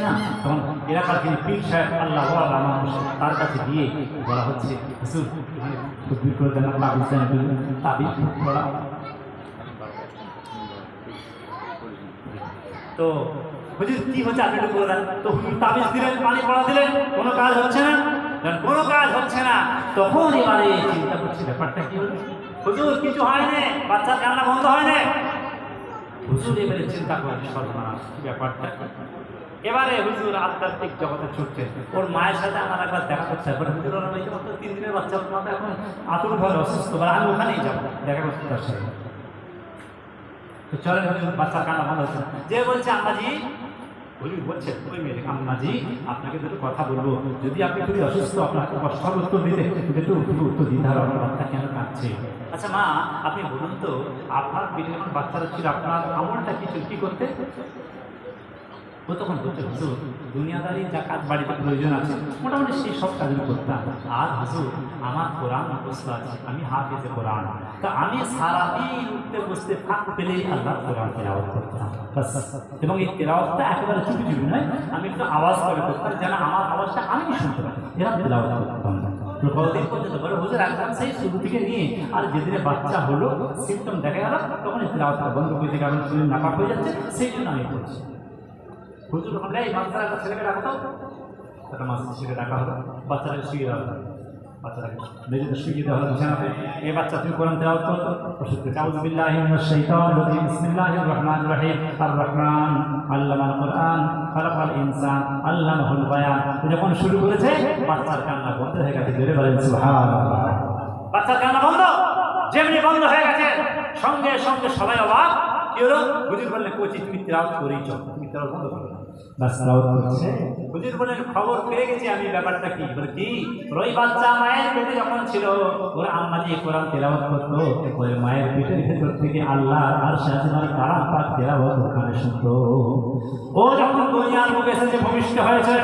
না, তখন এলাকার যিনি পীর সাহেব আল্লাহ মানুষ তার কাছে গিয়ে বলা হচ্ছে হুজুর তকবীর করে দেন, তাবিজ দেন, তাবিজ পড়া। তো হুজুর কি হচ্ছে আপনি একটু বলে দেন। তো হুজুর তাবিজ দিলেন, পানি পড়া দিলেন, কোনো কাজ হচ্ছে না, কোনো কাজ হচ্ছে না। তখন এবারে চিন্তা করছি ব্যাপারটা কি হলো, হুজুর কিছু হয়নি, বাচ্চার কান্না বন্ধ হয়নি। হুজুর এবারে চিন্তা করেন সর্বনাশ কি ব্যাপারটা। এবারে হুজুর আধ্যাত্মিক জগতে ছুটছে, ওর মায়ের সাথে আমার একবার দেখা করছে, হুজুর ওর মেয়েকে মাত্র 3 দিনের বাচ্চা, ওর মাথা এখন আতুর ঘরে অসুস্থ, আমি ওখানেই যাবো দেখা করতে তার সাথে। তো চলেন হুজুর, বাচ্চার কান্না বন্ধ হচ্ছে, যে বলছে আম্মাজি, হুজুর বলছে ওই মেয়েকে আম্মাজি আপনাকে দুটো কথা বলবো, যদি আপনি খুবই অসুস্থ আপনাকে কষ্টের উত্তর দিতে একটু উত্তর দিতে হবে, আপনার বাচ্চা কেন কাঁদছে। আচ্ছা মা আপনি বলুন তো, আপনার পেটে যখন বাচ্চারা ছিল আপনার আমলটা কি ছিল, কি করতে? ও তখন বলছে হুজুর দুনিয়াদারি যা কাজ বাড়িতে প্রয়োজন আছে মোটামুটি সেই সব কাজগুলো করতাম, আর হুজুর আমার কোরআন মুখস্থ আছে, আমি হাফেজে কোরআন, তা আমি সারাদিন উঠতে বসতে ফাঁক পেলেই আল্লাহ কোরআন তেলাওয়াত করতাম, এবং এই তেলাওয়াতটা একেবারে চুপি চুপি নয়, আমি একটু আওয়াজ করে করতাম যেন আমার আওয়াজটা আমি শুনতে পারি, এরা তেলাওয়াত করতাম। কতদিন পর্যন্ত বলে হুজুর একদম সেই শুরু থেকে নিয়ে আর যেদিনে বাচ্চা হলো সিমটম দেখা গেল তখন এই তেলাওয়াতটা বন্ধ করে থেকে আমার শরীর নাপাক হয়ে যাচ্ছে, সেই জন্য আমি করছি। হুজুর বললে এই বাচ্চারা একটা ছেলেকে ডাকো তো, একটা মাসির ছেলেকে ডাকা হলো, বাচ্চাটাকে শুয়ে দেওয়া হলো, বাচ্চাটাকে মেঝেতে শুয়ে দেওয়া হলো বিছানাতে, এই বাচ্চা তুমি কোরআন তেলাওয়াত করো, ওষুধ আউযু বিল্লাহি মিনাশ শাইতানির রাজিম, বিসমিল্লাহির রহমানির রহিম, আর রহমান আল্লামাল কোরআন খালাকাল ইনসান আল্লামাহুল বায়ান। যখন শুরু করেছে বাচ্চার কান্না বন্ধ হয়ে গেছে, জোরে বলেন সুবহানাল্লাহ। বাচ্চার কান্না বন্ধ, যেমনি বন্ধ হয়ে গেছে সঙ্গে সঙ্গে সবাই অবাক। কি হলো? হুজুর বললেন কোচি তুমি তেলাওয়াত করেই চল, তুমি তেলাওয়াত বন্ধ করো না, বাস তেলাওয়াত করছে। হুজুর বললেন খবর পেয়ে গেছি আমি, ব্যাপারটা কি? বলে কি? ওই বাচ্চা মায়ের পেটে যখন ছিল ওর আম্মাজি কোরআন তেলাওয়াত করতো, ওই মায়ের পেটের ভেতর থেকে আল্লাহ আর শাহজালাল কালাম পাক তেলাওয়াত ওখানে শুনতো। ও যখন দুনিয়ার মুখে এসেছে ভূমিষ্ঠ হয়েছে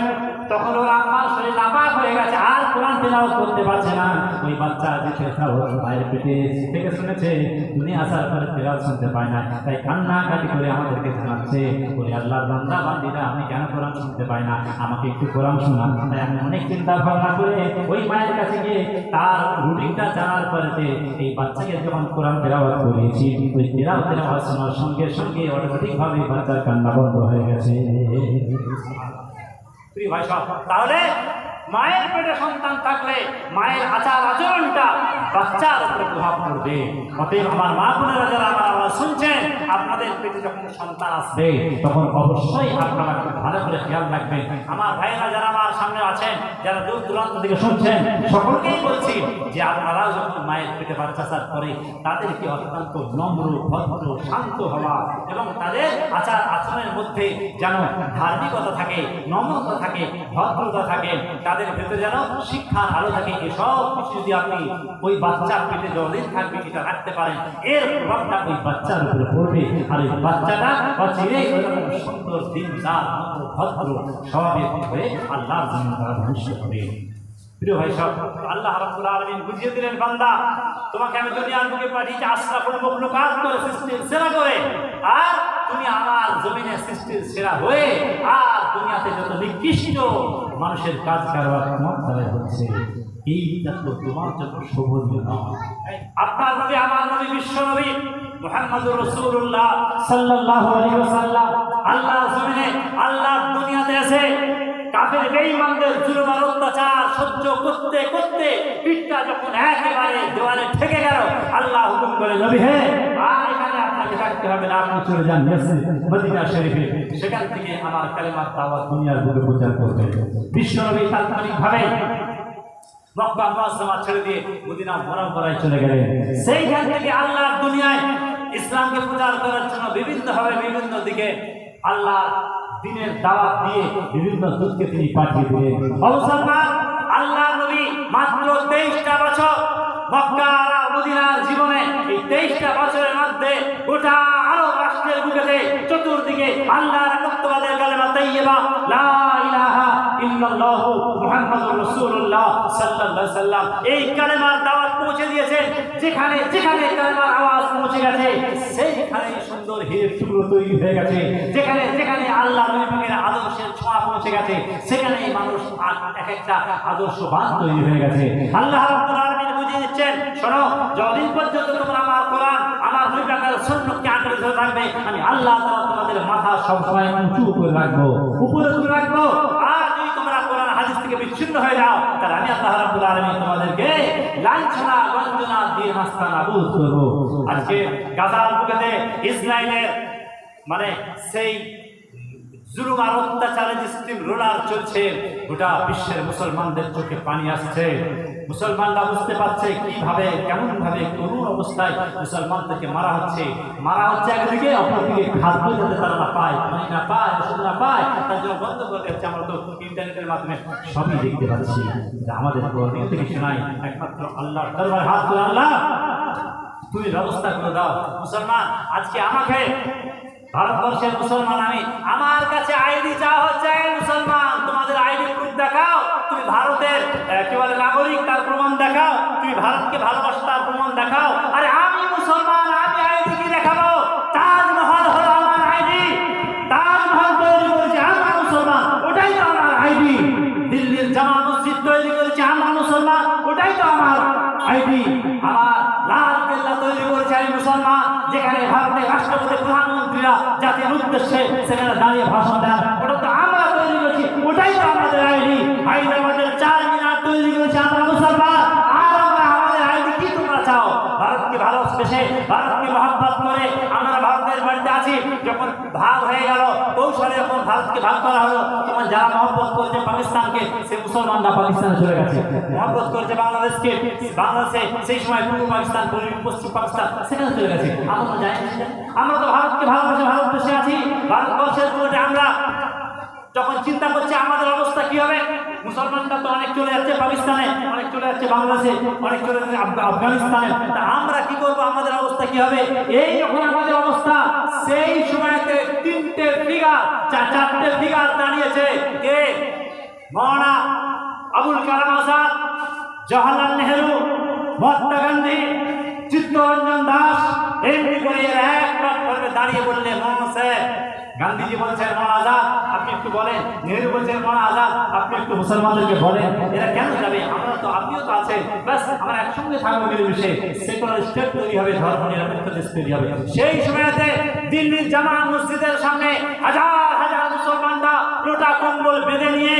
তখন ওর আম্মার শরীর নাপাক হয়ে গেছে, আর কোরআন তেলাওয়াত করতে পারছে না। ওই বাচ্চা যে ছেলেটা ওর মায়ের পেটে থেকে শুনেছে, দুনিয়া আসার পরে তেলাওয়াত শুনতে পায় না, তাই কান্নাকাটি করে আমাদেরকে জানাচ্ছে, ওই আল্লাহর বান্দা বান্দিরা আমি কেন কোরআন শুনতে পাই না, আমাকে একটু কোরআন শোনান। তাই আমি অনেক চিন্তা ভাবনা করে ওই মায়ের কাছে গিয়ে তার রুটিনটা জানার পরে এই বাচ্চাকে যখন কোরআন তেলাওয়াত করিয়েছি, ওই তেলাওয়াতের আওয়াজ শোনার সঙ্গে সঙ্গে অটোমেটিকভাবে বাচ্চার কান্না বন্ধ হয়ে গেছে। তাহলে মায়ের পেটে সন্তান থাকলে মায়ের আচার আচরণটা বাচ্চার উপরে প্রভাব পড়বে। অতএব আমার মা বোনেরা যারা আমার আওয়াজ শুনছেন, আপনাদের পেটে যখন সন্তান আসবে তখন অবশ্যই আপনারা খুব ভালো করে খেয়াল রাখবেন। আমার ভাইয়েরা যারা আমার সামনে আছেন, যারা দূর দূরান্ত থেকে শুনছেন, সকলকেই বলছি যে আপনারাও যখন মায়ের পেটে বাচ্চা চাষ করে তাদেরকে অত্যন্ত নম্র ভদ্র শান্ত হওয়া এবং তাদের আচার আচরণের মধ্যে যেন ধার্মিকতা থাকে, নম্রতা থাকে, ভদ্রতা থাকে, তাদের ভেতরে যেন শিক্ষার আলো থাকে। এসব কিছু যদি আপনি ওই বাচ্চার পেটে যতদিন থাকবে এটা রাখতে পারেন, এর প্রভাবটা ওই বাচ্চার উপরে পড়বে, আর ওই বাচ্চাটা অচিরেই সুন্দর দিনদার ভদ্র স্বভাবের হয়ে আল্লাহর জন্য তারা ভবিষ্যৎ হবে। প্রিয় ভাই সব, আল্লাহ রাব্বুল আলামিন বুঝিয়ে দিলেন, বান্দা তোমাকে আমি দুনিয়ার বুকে পাঠিয়েছি আশরাফুল মাখলুকাত করে, সৃষ্টির সেরা করে, আর তুমি আমার জমিনে সৃষ্টির সেরা হয়ে আর দুনিয়াতে যত নিকৃষ্ট মানুষের কাজ কারবার তোমার দ্বারা হচ্ছে, এইটা তো তোমার জন্য শোভনীয় নয়। আপনার নবী, আমার নবী, বিশ্ব নবী মুহাম্মদুর রাসূলুল্লাহ সাল্লাল্লাহু আলাইহি ওয়াসাল্লাম আল্লাহর জমিনে আল্লাহর দুনিয়াতে এসে কাফের বেঈমানদের জুলুম আর অত্যাচার সহ্য করতে করতে পিঠটা যখন একেবারে দেওয়ালে ঠেকে গেল, আল্লাহ হুকুম করে, নবী হে আর এখানে আপনাকে থাকতে হবে না, আপনি চলে যান মদিনা শরীফে, সেখান থেকে আমার কালেমার দাওয়াত দুনিয়ার বুকে প্রচার করবেন। বিশ্ব নবী তাৎক্ষণিকভাবে মক্কা মুআজ্জামা ছেড়ে দিয়ে মদিনা মুনাওয়ারায় চলে গেলেন। সেইখান থেকে আল্লাহর দুনিয়ায় ইসলামকে প্রচার করার জন্য বিভিন্নভাবে বিভিন্ন দিকে আল্লাহ দিনের দাওয়াত দিয়ে বিভিন্ন দূতকে তিনি পাঠিয়ে দিলেন। মুসলমান, আল্লাহ নবী মাত্র 23টা বছর মক্কা আর মদিনার জীবনে, এই 23টা বছরের মধ্যে গোটা আরব রাষ্ট্রের বুকেতে চতুর্দিকে আল্লাহর একত্ববাদের কালেমা তাইয়্যিবা লা ইলাহা ইল্লাল্লাহু মুহাম্মাদুর রাসূলুল্লাহ সাল্লাল্লাহু আলাইহি সাল্লাম এই কালেমার দাওয়াত পৌঁছে দিয়েছেন। যেখানে যেখানে কালেমার আওয়াজ পৌঁছে গেছে সেইখানে সুন্দর হীরের টুকরো তৈরি হয়ে গেছে, যেখানে যেখানে আল্লাহ নবীর আদর্শের ছোঁয়া পৌঁছে গেছে, সেখানেই মানুষ এক একটা আদর্শবান তৈরি হয়ে গেছে। আল্লাহ রাব্বুল আলামিন বুঝিয়ে দিচ্ছেন, শোনো, যতদিন পর্যন্ত তোমরা আমার কোরআন, আমার নবী পাকের সুন্নতকে আঁকড়ে ধরে থাকবে, আমি আল্লাহ তাআলা তোমাদের মাথা সবসময় উঁচু করে রাখবো, উপরে তুলে রাখবো। আর যদি তোমরা কোরআন হাদিস থেকে বিচ্ছিন্ন হয়ে যাও, তাহলে আমি আল্লাহ রাব্বুল আলামিন তোমাদেরকে লাঞ্ছনা গঞ্জনা দিয়ে নাস্তানাবুদ করব। আজকে গাজার বুকেতে ইসরায়েলের মানে সেই জুলুম আর অত্যাচারের যে স্টিম রোলার চলছে, গোটা বিশ্বের মুসলমানদের চোখে পানি আসছে। মুসলমানরা বুঝতে পারছে কিভাবে কেমন ভাবে করুণ অবস্থায় মুসলমানদেরকে মারা হচ্ছে একদিকে, অপরদিকে খাদ্য যাতে তারা না পায়, পানি না পায়, ওষুধ না পায়, তার জন্য বন্ধ করে দিচ্ছে। আমরা তো ইন্টারনেটের মাধ্যমে সবই দেখতে পাচ্ছি। আমাদের দিকে কিছু নাই, একমাত্র আল্লাহর দরবারে হাত তুলে, আল্লাহ তুমি ব্যবস্থা করে দাও। মুসলমান, আজকে আমাকে ভারতবর্ষের মুসলমান, আমি আমার কাছে আইডি চাওয়া হচ্ছে, মুসলমান তোমাদের আইডি প্রুফ দেখাও, তুমি ভারতের কি বলে নাগরিক তার প্রমাণ দেখাও, তুমি ভারতকে ভালোবাসো তার প্রমাণ দেখাও। আরে আমি মুসলমান, আমি আইডি কি দেখাবো? তাজমহল হলো আমার আইডি, তাজমহল তৈরি করেছে আমরা মুসলমান, ওটাই তো আমার আইডি। দিল্লির জামা মসজিদ তৈরি করেছে আমরা মুসলমান, ওটাই তো আমার আইডি। আমার লাল কেল্লা তৈরি করেছে আমি মুসলমান, যেখানে ভারতের রাষ্ট্রপতি প্রধানমন্ত্রীরা জাতির উদ্দেশ্যে সেখানে দাঁড়িয়ে ভাষণ দেন, ওটা তো আমরা তৈরি করেছি, ওটাই তো আমাদের আইডি। হায়দ্রাবাদের 4 মিনার তৈরি করেছে আমরা মুসলমান, আর আমরা আমাদের আইডি কি তোমরা চাও? ভারতকে ভালোবেসে, ভারতকে মহব্বত করে আমরা ভারতের বাড়িতে আছি। যখন ভাগ হয়ে গেল, কৌশলে যখন ভারতকে ভাগ করা হলো, তখন যারা মহব্বত করেছে পাকিস্তানকে, সে মুসলমানরা পাকিস্তানে চলে গেছে। মহব্বত করেছে বাংলাদেশকে, বাংলাদেশে সেই সময় পূর্ব পাকিস্তান, পশ্চিম পাকিস্তান, সেখানে চলে গেছে। আমরা তো যাই, আমরা তো ভারতকে ভালোবাসে ভারতবর্ষে আছি। ভারতবর্ষের পুরোটা আমরা যখন চিন্তা করছি আমাদের অবস্থা কি হবে, মুসলমানরা তো অনেক চলে যাচ্ছে পাকিস্তানে, অনেক চলে যাচ্ছে বাংলাদেশে, অনেক চলে যাচ্ছে আফগানিস্তানে, তা আমরা কি করবো? আমাদের অবস্থা কি হবে? এই যখন আমাদের অবস্থা, সেই সময়তে 3টে ফিগার, 4টে ফিগার দাঁড়িয়েছে। কে? মৌলানা আবুল কালাম আজাদ, জওহরলাল নেহরু, মহাত্মা গান্ধী, চিত্তরঞ্জন দাস। এমনি করে এক প্ল্যাটফর্মে দাঁড়িয়ে বললে, মৌলানা সাহেব, গান্ধীজি বলছেন মৌলানা আজাদ আপনি একটু বলেন, নেহরু বলছেন মৌলানা আজাদ আপনি একটু মুসলমানদেরকে বলেন, এরা কেন যাবে? আমরা তো, আপনিও তো আছেন, ব্যাস আমরা একসঙ্গে থাকবো, মিলেমিশে সেকুলার স্টেট তৈরি হবে, ধর্ম নিরপেক্ষ দেশ তৈরি হবে। সেই সময়তে দিল্লির জামা মসজিদের সামনে হাজার হাজার মুসলমানরা লোটা কম্বল বেঁধে নিয়ে,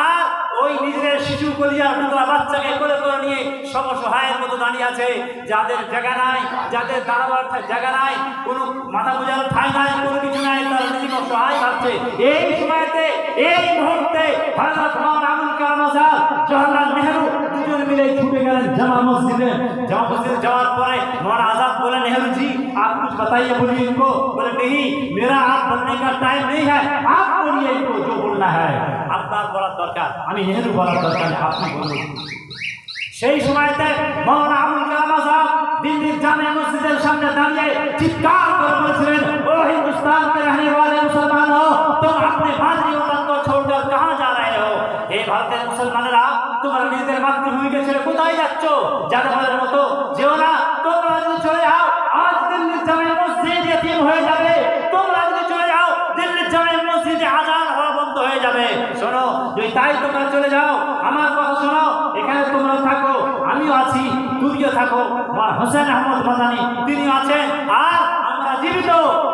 আর ওই নিজেদের শিশু কলিজার টুকরা বাচ্চাকে কোলে করে নিয়ে সমসহায়ের মতো দাঁড়িয়ে আছে। যাদের জায়গা নাই, যাদের দাঁড়াবার জায়গা নাই, কোনো মাথা গোজার ঠাঁই নাই, কোনো কিছু নাই, তারা নিজেকে অসহায় ভাবছে। এই সময়তে, এই মুহূর্তে হযরত মাওলানা আবুল কালাম আজাদ, জওহরলাল নেহরু দুজন মিলে ছুটে গেলেন জামা মসজিদে। জামা মসজিদে যাওয়ার পরে मौलाना आजाद बोले, नेहरू जी आप कुछ बताइए, बोलिए इनको। बोले नहीं, मेरा आप बोलने का टाइम नहीं है, आप बोलिए इनको जो बोलना है। আপনার বলার দরকার, আমি নেহেরু বলার দরকার, আপনি বলুন। সেই সময়তে মৌলানা আবুল কালাম আজাদ দিল্লির জামে মসজিদের সামনে দাঁড়িয়ে চিৎকার করে বলেছিলেন, ও हिंदुस्तान के रहने वाले मुसलमानों, तुम अपने मातृभूमि को छोड़कर कहां जा रहे हो? এই ভারতের মুসলমানেরা, তোমরা নিজেদের মাতৃভূমিকে ছেড়ে কোথায় যাচ্ছ? যাদবের মতো যেও না, তোমরা যদি চলে যাও, আজ দিল্লির জামে মসজিদ ইতিম হয়ে যাবে। তোমরা যদি চলে যাও, দিল্লির জামে মসজিদে আজান হওয়া বন্ধ হয়ে যাবে। শোনো, যদি তাই তোমরা চলে যাও, আমার কথা শোনো, এখানে তোমরা থাকো, আমিও আছি, তুমিও থাকো। হোসেন আহমদ মাদানী তিনি আছেন, আর আমরা জীবিত,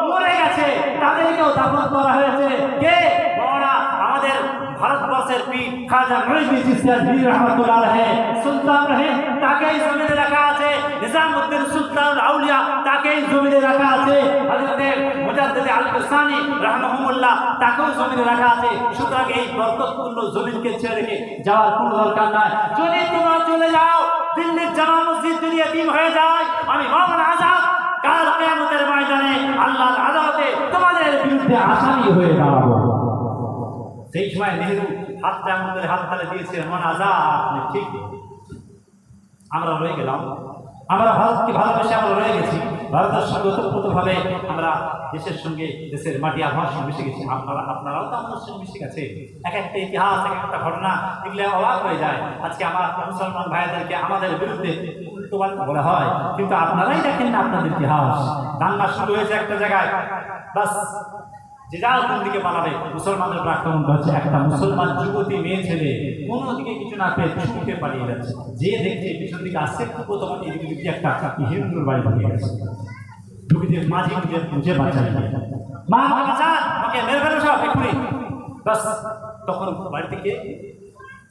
মরে গেছে, তাদেরকেও দাফন করা হয়েছে। কে? মৌলানা আমাদের ভারতবর্ষের পীর খাজা মুঈনুদ্দিন চিশতি আজমিরি রাহমাতুল্লাহ আলাইহি সুলতান রহে, তাকেই জমিনে রাখা আছে। নিজামউদ্দিন সুলতানুল আউলিয়া, তাকেই জমিনে রাখা আছে। হযরত মুজাদ্দিদ আল কুসানি রাহমাহুল্লাহ, তাকেও জমিনে রাখা আছে। সুতরাং এই বরকতপূর্ণ জমিনকে ছেড়ে রেখে যাওয়ার কোনো দরকার নাই। যদি তোমরা চলে যাও, দিল্লির জামা মসজিদ যদি এতিম হয়ে যায়, আমি মৌলানা আজাদ কাল কিয়ামতের ময়দানে আল্লাহর আদালতে তোমাদের বিরুদ্ধে আসামি হয়ে দাঁড়াবো। সেই সময় নেহেরু হাতটা আমাদের হাত তালে দিয়েছে, মৌলানা আজাদ আপনি ঠিক। আমরা রয়ে গেলাম, আমরা ভারতকে ভালোবেসে আমরা রয়ে গেছি। ভারতের সঙ্গে ওতপ্রোতভাবে আমরা দেশের সঙ্গে, দেশের মাটি আবহাওয়ার সঙ্গে মিশে গেছি। আপনারাও তো আমাদের সঙ্গে মিশে গেছে। এক একটা ইতিহাস, এক একটা ঘটনা, এগুলো অবাক হয়ে যায়। আজকে আমার মুসলমান ভাইদেরকে আমাদের বিরুদ্ধে সত্যবাদ বলা হয়, কিন্তু আপনারাই দেখেন না আপনাদের ইতিহাস। দাঙ্গা শুরু হয়েছে একটা জায়গায়, বাস যে যার কোন দিকে পালাবে। মুসলমানদের আক্রমণ হচ্ছে, একটা মুসলমান যুবতী মেয়ে ছেলে কোনো দিকে কিছু না পেয়ে ছুটে পালিয়ে যাচ্ছে। যে দেখছে পিছন দিকে আসছে, প্রথম এদিকে একটা হিন্দুর বাড়ি ঢুকে গেছে, ঢুকে দিয়ে মাঝে খুঁজে বাঁচা মা বাঁচা আমাকে মেরে ফেলো সব এক্ষুনি। বাস তখন বাড়ি থেকে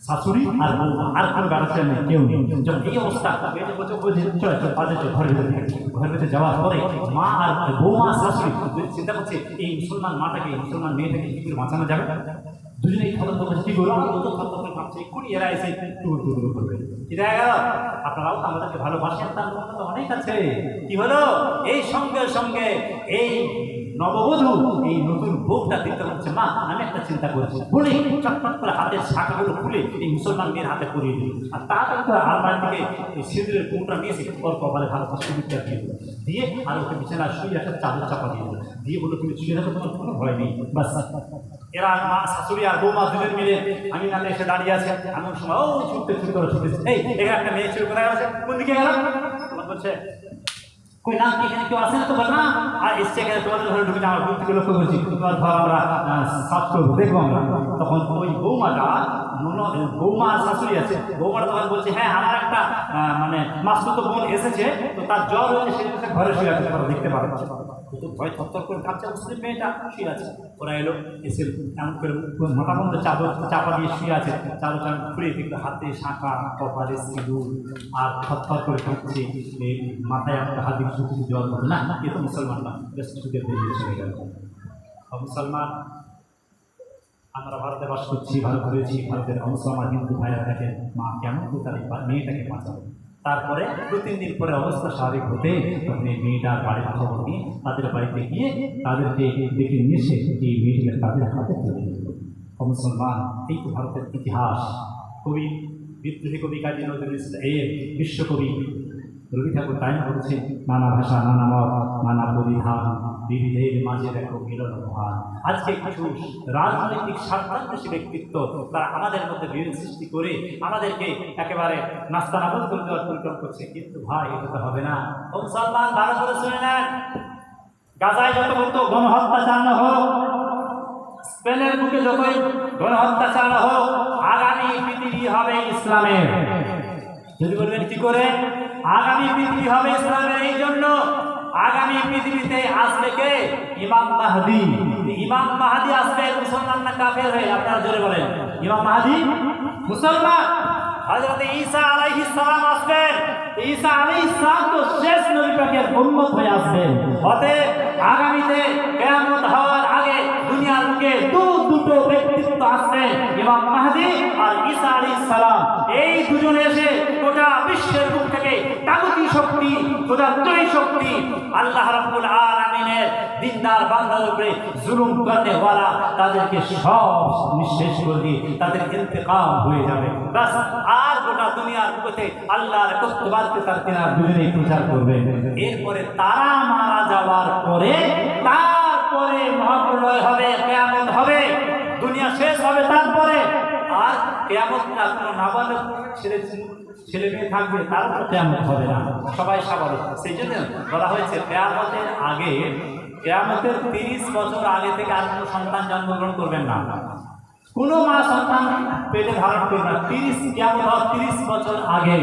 শাশুড়ি আর আর কোনো গাড়ি নেই, কেউ নেই। যখন এই অবস্থা ঘরের ভেতরে যাওয়ার পরে মা আর বৌমা শাশুড়ি চিন্তা করছে এই মুসলমান মাটাকে, এই মুসলমান মেয়েটাকে কি করে বাঁচানো যাবে। দুজনেই তদন্ত করছে কি করবো, ভাবছে এক্ষুনি এরা এসে টুকরো করবে। কি দেখা গেল, আপনারাও তো আমাদেরকে ভালোবাসেন, তার মধ্যে তো অনেক আছে। কি হলো, এই সঙ্গে সঙ্গে এই নববধূ এই নতুন বউটা দিতে হচ্ছে, মা আমি একটা চিন্তা করছি বলে চটপট করে হাতের শাখাগুলো খুলে এই মুসলমান মেয়ের হাতে পরিয়ে দিল। আর তাড়াতাড়ি করে আলমারি থেকে এই সিঁদুরের কুমড়া নিয়েছে, ওর কপালে ভালো সিঁদুরটা দিয়ে দিল, দিয়ে আর ওকে বিছানা শুয়ে একটা চাদর চাপা দিয়ে দিল, দিয়ে বললো তুমি শুয়ে থাকো, তোমার কোনো ভয় নেই। বাস এরা মা শাশুড়ি আর বৌমা দুজন মিলে আমি নামে এসে দাঁড়িয়ে আছে। এমন সময় ও ছুটতে ছুটতে এই এখানে একটা মেয়ে ছিল, কোথায় গেছে, কোন দিকে গেল, তোমার বলছে কই না, এখানে কেউ আসে না তো, বল না আর এসছে এখানে তোমাদের ঘরে ঢুকে আমার ঘর থেকে লক্ষ্য করছি, তোমার ঘর আমরা সাফ করবো, দেখবো আমরা। তখন ওই বৌমাটা বৌমা আর শাশুড়ি আছে, বৌমাটা তখন বলছে হ্যাঁ আমার একটা মানে মাসুতো বোন এসেছে, তো তার জ্বর হয়েছে, সে ঘরে শুয়ে আছে, তোমরা দেখতে পারো। তো ভয় থরথর করে কাঁপছে, মুসলিম মেয়েটা শুয়ে আছে। ওরা এলো, এসে এমন করে মোটা মতো চাদর চাপা দিয়ে শুয়ে আছে, চাদর খুলে দেখলো হাতে শাঁখা, কপালে সিঁদুর, আর থরথর করে কাঁপছে, মাথায় একটা হাত দিয়ে শুধু জল হতো না, এ তো মুসলমান না, বেশ ছুটে বেরিয়ে চলে গেল। মুসলমান আমরা ভারতে বাস করছি, ভারত রয়েছি, ভারতের মুসলমান হিন্দু ভাইরা দেখেন মা কেমন তো তার মেয়েটাকে বাঁচাবে। তারপরে 2-3 দিন পরে অবস্থা স্বাভাবিক হতে তখন এই মেয়েটার বাড়ির খবর নিয়ে তাদের বাড়িতে গিয়ে তাদেরকে ডেকে নিয়ে এসে এই মেয়েটিকে তাদের হাতে তুলে দিল। মুসলমান এই তো ভারতের ইতিহাস। কবি বিদ্রোহী কবি কাজী নজরুল ইসলাম, বিশ্বকবি রবি ঠাকুর তাই না বলছে, নানা ভাষা নানা মত নানা পরিধান, বিবিধের মাঝে দেখো মিলন মহান। আজকে কিছু রাজনৈতিক স্বার্থান্বেষী ব্যক্তিত্ব তারা আমাদের মধ্যে বিরোধ সৃষ্টি করে আমাদেরকে একেবারে নাস্তানাবুদ করে দেওয়ার পরিকল্পনা করছে, কিন্তু ভাই এটা তো হবে না। মুসলমান ভালো করে শুনে নেন, গাজায় যত বলতো গণহত্যা চালানো হোক, স্পেনের বুকে যতই গণহত্যা চালানো হোক, আগামী পৃথিবী হবে ইসলামের। যদি বলবেন কি করে, আগামী পৃথিবী হবে ইসলামের। এই জন্য আগামী পৃথিবীতে আসবে কে, ইমাম মাহদী। ইমাম মাহদী আসবে মুসলমান না কাফের হয়ে, আপনারা জোরে বলেন। ইমাম মাহদী মুসলমান। হযরত ঈসা আলাইহিস সালাম আসবেন, ঈসা আলাইহিস সালাম তো শেষ নবী পাকের উম্মত হয়ে আসবেন। অতএব আগামীতে কিয়ামত হওয়ার আগে দুনিয়ার বুকে দুটো ব্যক্তিত্ব আসবেন, ইমাম মাহদী আর ঈসা আলাইহিস সালাম। এই দুজনে এসে গোটা বিশ্বের বুক থেকে তাগুতি শক্তি, খোদাত্রয়ী শক্তি, আল্লাহ রাব্বুল আলামিনের দিনদার বান্দার উপরে জুলুম করতে ওয়ালা তাদেরকে সব নিঃশেষ করে দিয়ে তাদের ইন্তেকাম হয়ে যাবে। বাস আর গোটা দুনিয়ার বুকে আল্লাহর কর্তৃত্বকে তারা দুজনেই প্রচার করবে। এরপরে তারা মারা যাওয়ার পরে তারপরে মহাপ্রলয় হবে, কিয়ামত হবে, দুনিয়া শেষ হবে। তারপরে আর কিয়ামত না, কোনো নাবালক ছেলে মেয়ে থাকবে, তারপর কিয়ামত হবে না, সবাই স্বাভাবিক। সেই জন্য বলা হয়েছে কিয়ামতের আগে, কিয়ামতের 30 বছর আগে থেকে আর কোনো সন্তান জন্মগ্রহণ করবেন না, কোনো মা সন্তান পেটে ধারণ করবে না। 30 বছর আগে।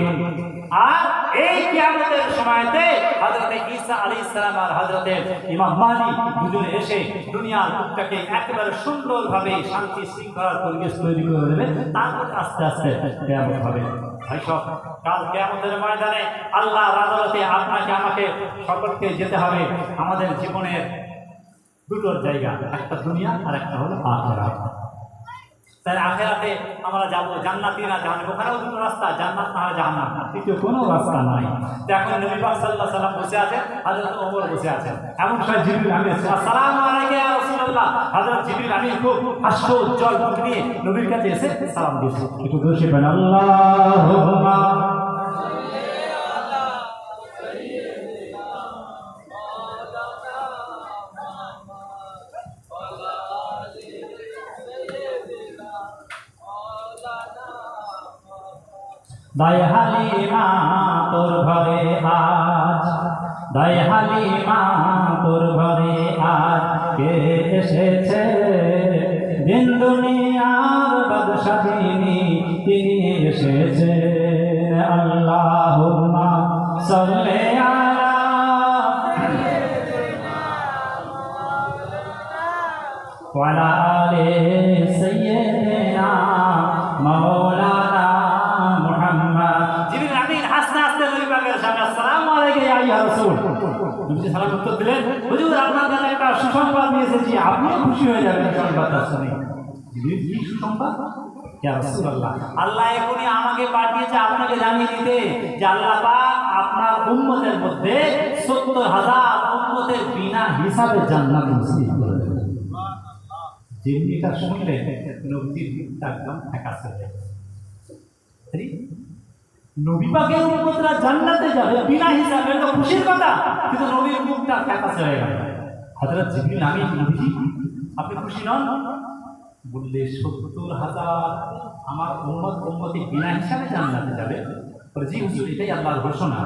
আর এই কিয়ামতের সময়তে হযরত ঈসা আলাইহিস সালাম আর হযরত ইমাম মাহদী দুজনে এসে দুনিয়ার বুকটাকে একেবারে সুন্দরভাবে শান্তি শৃঙ্খলার পরিবেশ তৈরি করে দেবে। তারপর আস্তে আস্তে কিয়ামত হবে। ভাই সব কাল কিয়ামতের ময়দানে আল্লাহর আদালতে আপনাকে আমাকে সকলকে যেতে হবে। আমাদের জীবনের দুটো জায়গা, একটা দুনিয়া আর একটা হলো আখিরাত। তাই আখিরাতে আমরা যাব জান্নাতি না জাহান্নাম, ওখানেও দুটো রাস্তা, জান্নাত না হয় জাহান্নাম, তৃতীয় কোনো রাস্তা নাই। তো এখন নবী পাক সাল্লাল্লাহু আলাইহি ওয়াসাল্লাম বসে আছেন, হযরত ওমর বসে আছেন। এমন সময় জিবরিল আমিন আসসালামু আলাইকা ইয়া রাসূলুল্লাহ। হযরত জিবরিল আমিন খুব হাস্যোজ্জ্বল মুখ নিয়ে নবীর কাছে এসে সালাম দিয়েছে। একটু দোষে বলেন আল্লাহুম্মা দায় হালিমা তোর ঘরে আজ, দায় হালিমা তোর ঘরে আজ কে এসেছে, দিন দুনিয়ার বাদশা যিনি তিনি এসেছে। আল্লাহুম্মা সাল্লি আলা ওয়ালা আলি সাইয়্যিদিনা মাওলানা মুহাম্মদ। জিবরিল আমিন হাসতে হাসতে নবী পাকের সামনে আসসালামু আলাইকা ইয়া আইয়ুহার রাসূল, নবীজি সালাম উত্তর দিলেন, হুজুর আপনার কাছে একটা সুসংবাদ নিয়ে এসেছি, আপনিও খুশি হয়ে যাবেন সংবাদটা শুনে। জিবরিল কি সুসংবাদ? ইয়া রাসূলুল্লাহ, আল্লাহ এখনই আমাকে পাঠিয়েছে আপনাকে জানিয়ে দিতে যে আল্লাহ পাক আপনার উম্মতের মধ্যে ৭০,০০০ উম্মতের বিনা হিসাবে জান্নাত নসিব করে দেবেন। জিবরিলটা শুনলে নবীর মুখটা একদম ফ্যাকাশে হয়ে গেল। নবী পাকের উম্মতরা জান্নাতে যাবে বিনা হিসাবে, তো খুশির কথা, কিন্তু নবীর মুখটা ফ্যাকাশে হয়ে গেল। হযরত জিবরিল আমিন, নবীজি আপনি খুশি নন? বললে ৭০,০০০ আমার উম্মতি বিনা হিসাবে জান্নাতে যাবে। বলে জি হুজুর, এটাই আল্লাহর ঘোষণা।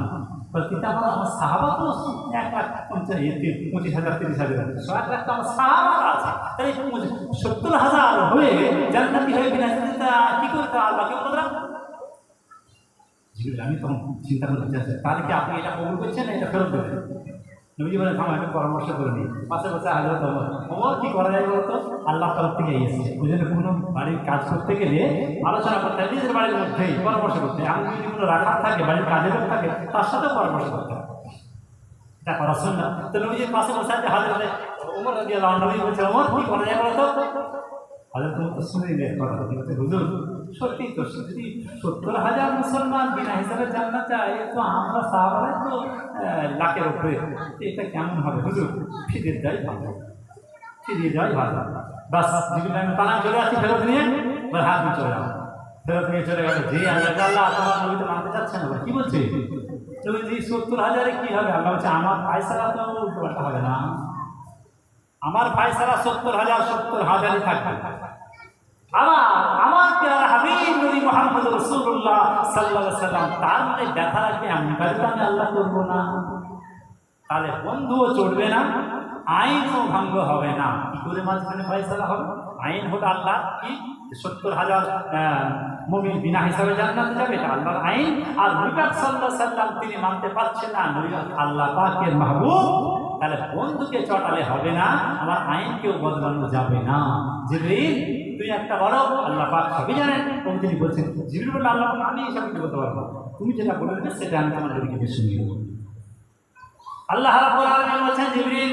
কিন্তু আমার সাহাবা তো ১,২৫,০০০ ৩০,০০০ ১ লাখ তো আমার সাহাবারা আছে, তাই ৭০,০০০ হয়ে জান্নাতি হয়ে বিনা হিসাবে কি করতে আল্লাহ কেউ বললাম। জিবরিল আমি তখন চিন্তা করতে চাচ্ছি, তাহলে কি আপনি এটা কবুল করছেন না এটা ফেরত দেবেন? নবীজি বলেন থামা, একটা পরামর্শ করে নিই। পাশে পাশে হযরত ওমর কি করা যায় বলতো, আল্লাহ তরফ থেকে এসেছে, ওই জন্য কোনো বাড়ির কাজ করতে গেলে আলোচনা করতে হয়, নিজের বাড়ির মধ্যেই পরামর্শ করতে হয়। আমি যদি কোনো রাখার থাকে, বাড়ির কাজের লোক থাকে, তার সাথেও পরামর্শ করতে হয়, এটা করা সুন্নাত। তো নবীজির পাশে বসে আছে হযরত ওমর রাদিয়াল্লাহু আনহু, নবী বলছে ওমর কি করা যায় বলতো? হযরত ওমর তো শুনে নিলেন কথা, বলছে হুজুর সত্যি তো, যদি ৭০,০০০ মুসলমান বিনা হিসাবে জান্নাত যায়, তো আমরা সাহাবারা তো লাখের উপরে, এটা কেমন হবে হুজুর? ফিরে যাই ভালো, ফিরে যাই ভালো। বাস জিবরিল আমি তারা চলে আসছি ফেরত নিয়ে, এবার হাত দিয়ে চলে যাবো, ফেরত নিয়ে চলে গেল। যে আল্লাহ তোমার নবী তো মানতে চাচ্ছে না, কি বলছে? তুমি যে ৭০,০০০ কি হবে? আল্লাহ বলছে আমার ফায়সালা তো উল্টোপাল্টা হবে না, আমার ফায়সালা ৭০,০০০ থাকবে। আমার প্যারা হাবিব নবী মুহাম্মদ রাসূলুল্লাহ সাল্লাল্লাহু আলাইহি সাল্লাম, তার মনে ব্যথা রাখবে, আমি আমি আল্লাহ করবো না, তাহলে বন্ধুও চড়বে না, আইনও ভঙ্গ হবে না। কি করে মাঝখানে ফয়সালা হবে? আইন হলো আল্লাহ কি ৭০,০০০ মুমিন বিনা হিসাবে জান্নাতে যাবে, এটা আল্লাহর আইন। আর নবী পাক সাল্লাল্লাহু আলাইহি সাল্লাম তিনি মানতে পারছেন না, নবী আল্লাহ পাকের মাহবুব, তাহলে বন্ধুকে চটালে হবে না, আমার আইনকেও বদলানো যাবে না। জিবরিল তুই একটা বড়, আল্লাহ পাক সবই জানেন, তখন তিনি বলছেন, জিবরিল বলল আল্লাহ আমি এসব কিছু বলতে পারবো, তুমি যেটা বলে দেবে সেটা আমি তোমার নবীকে শুনিয়ে দেবো। আল্লাহ রাব্বুল আলামিন বলছেন জিবরিল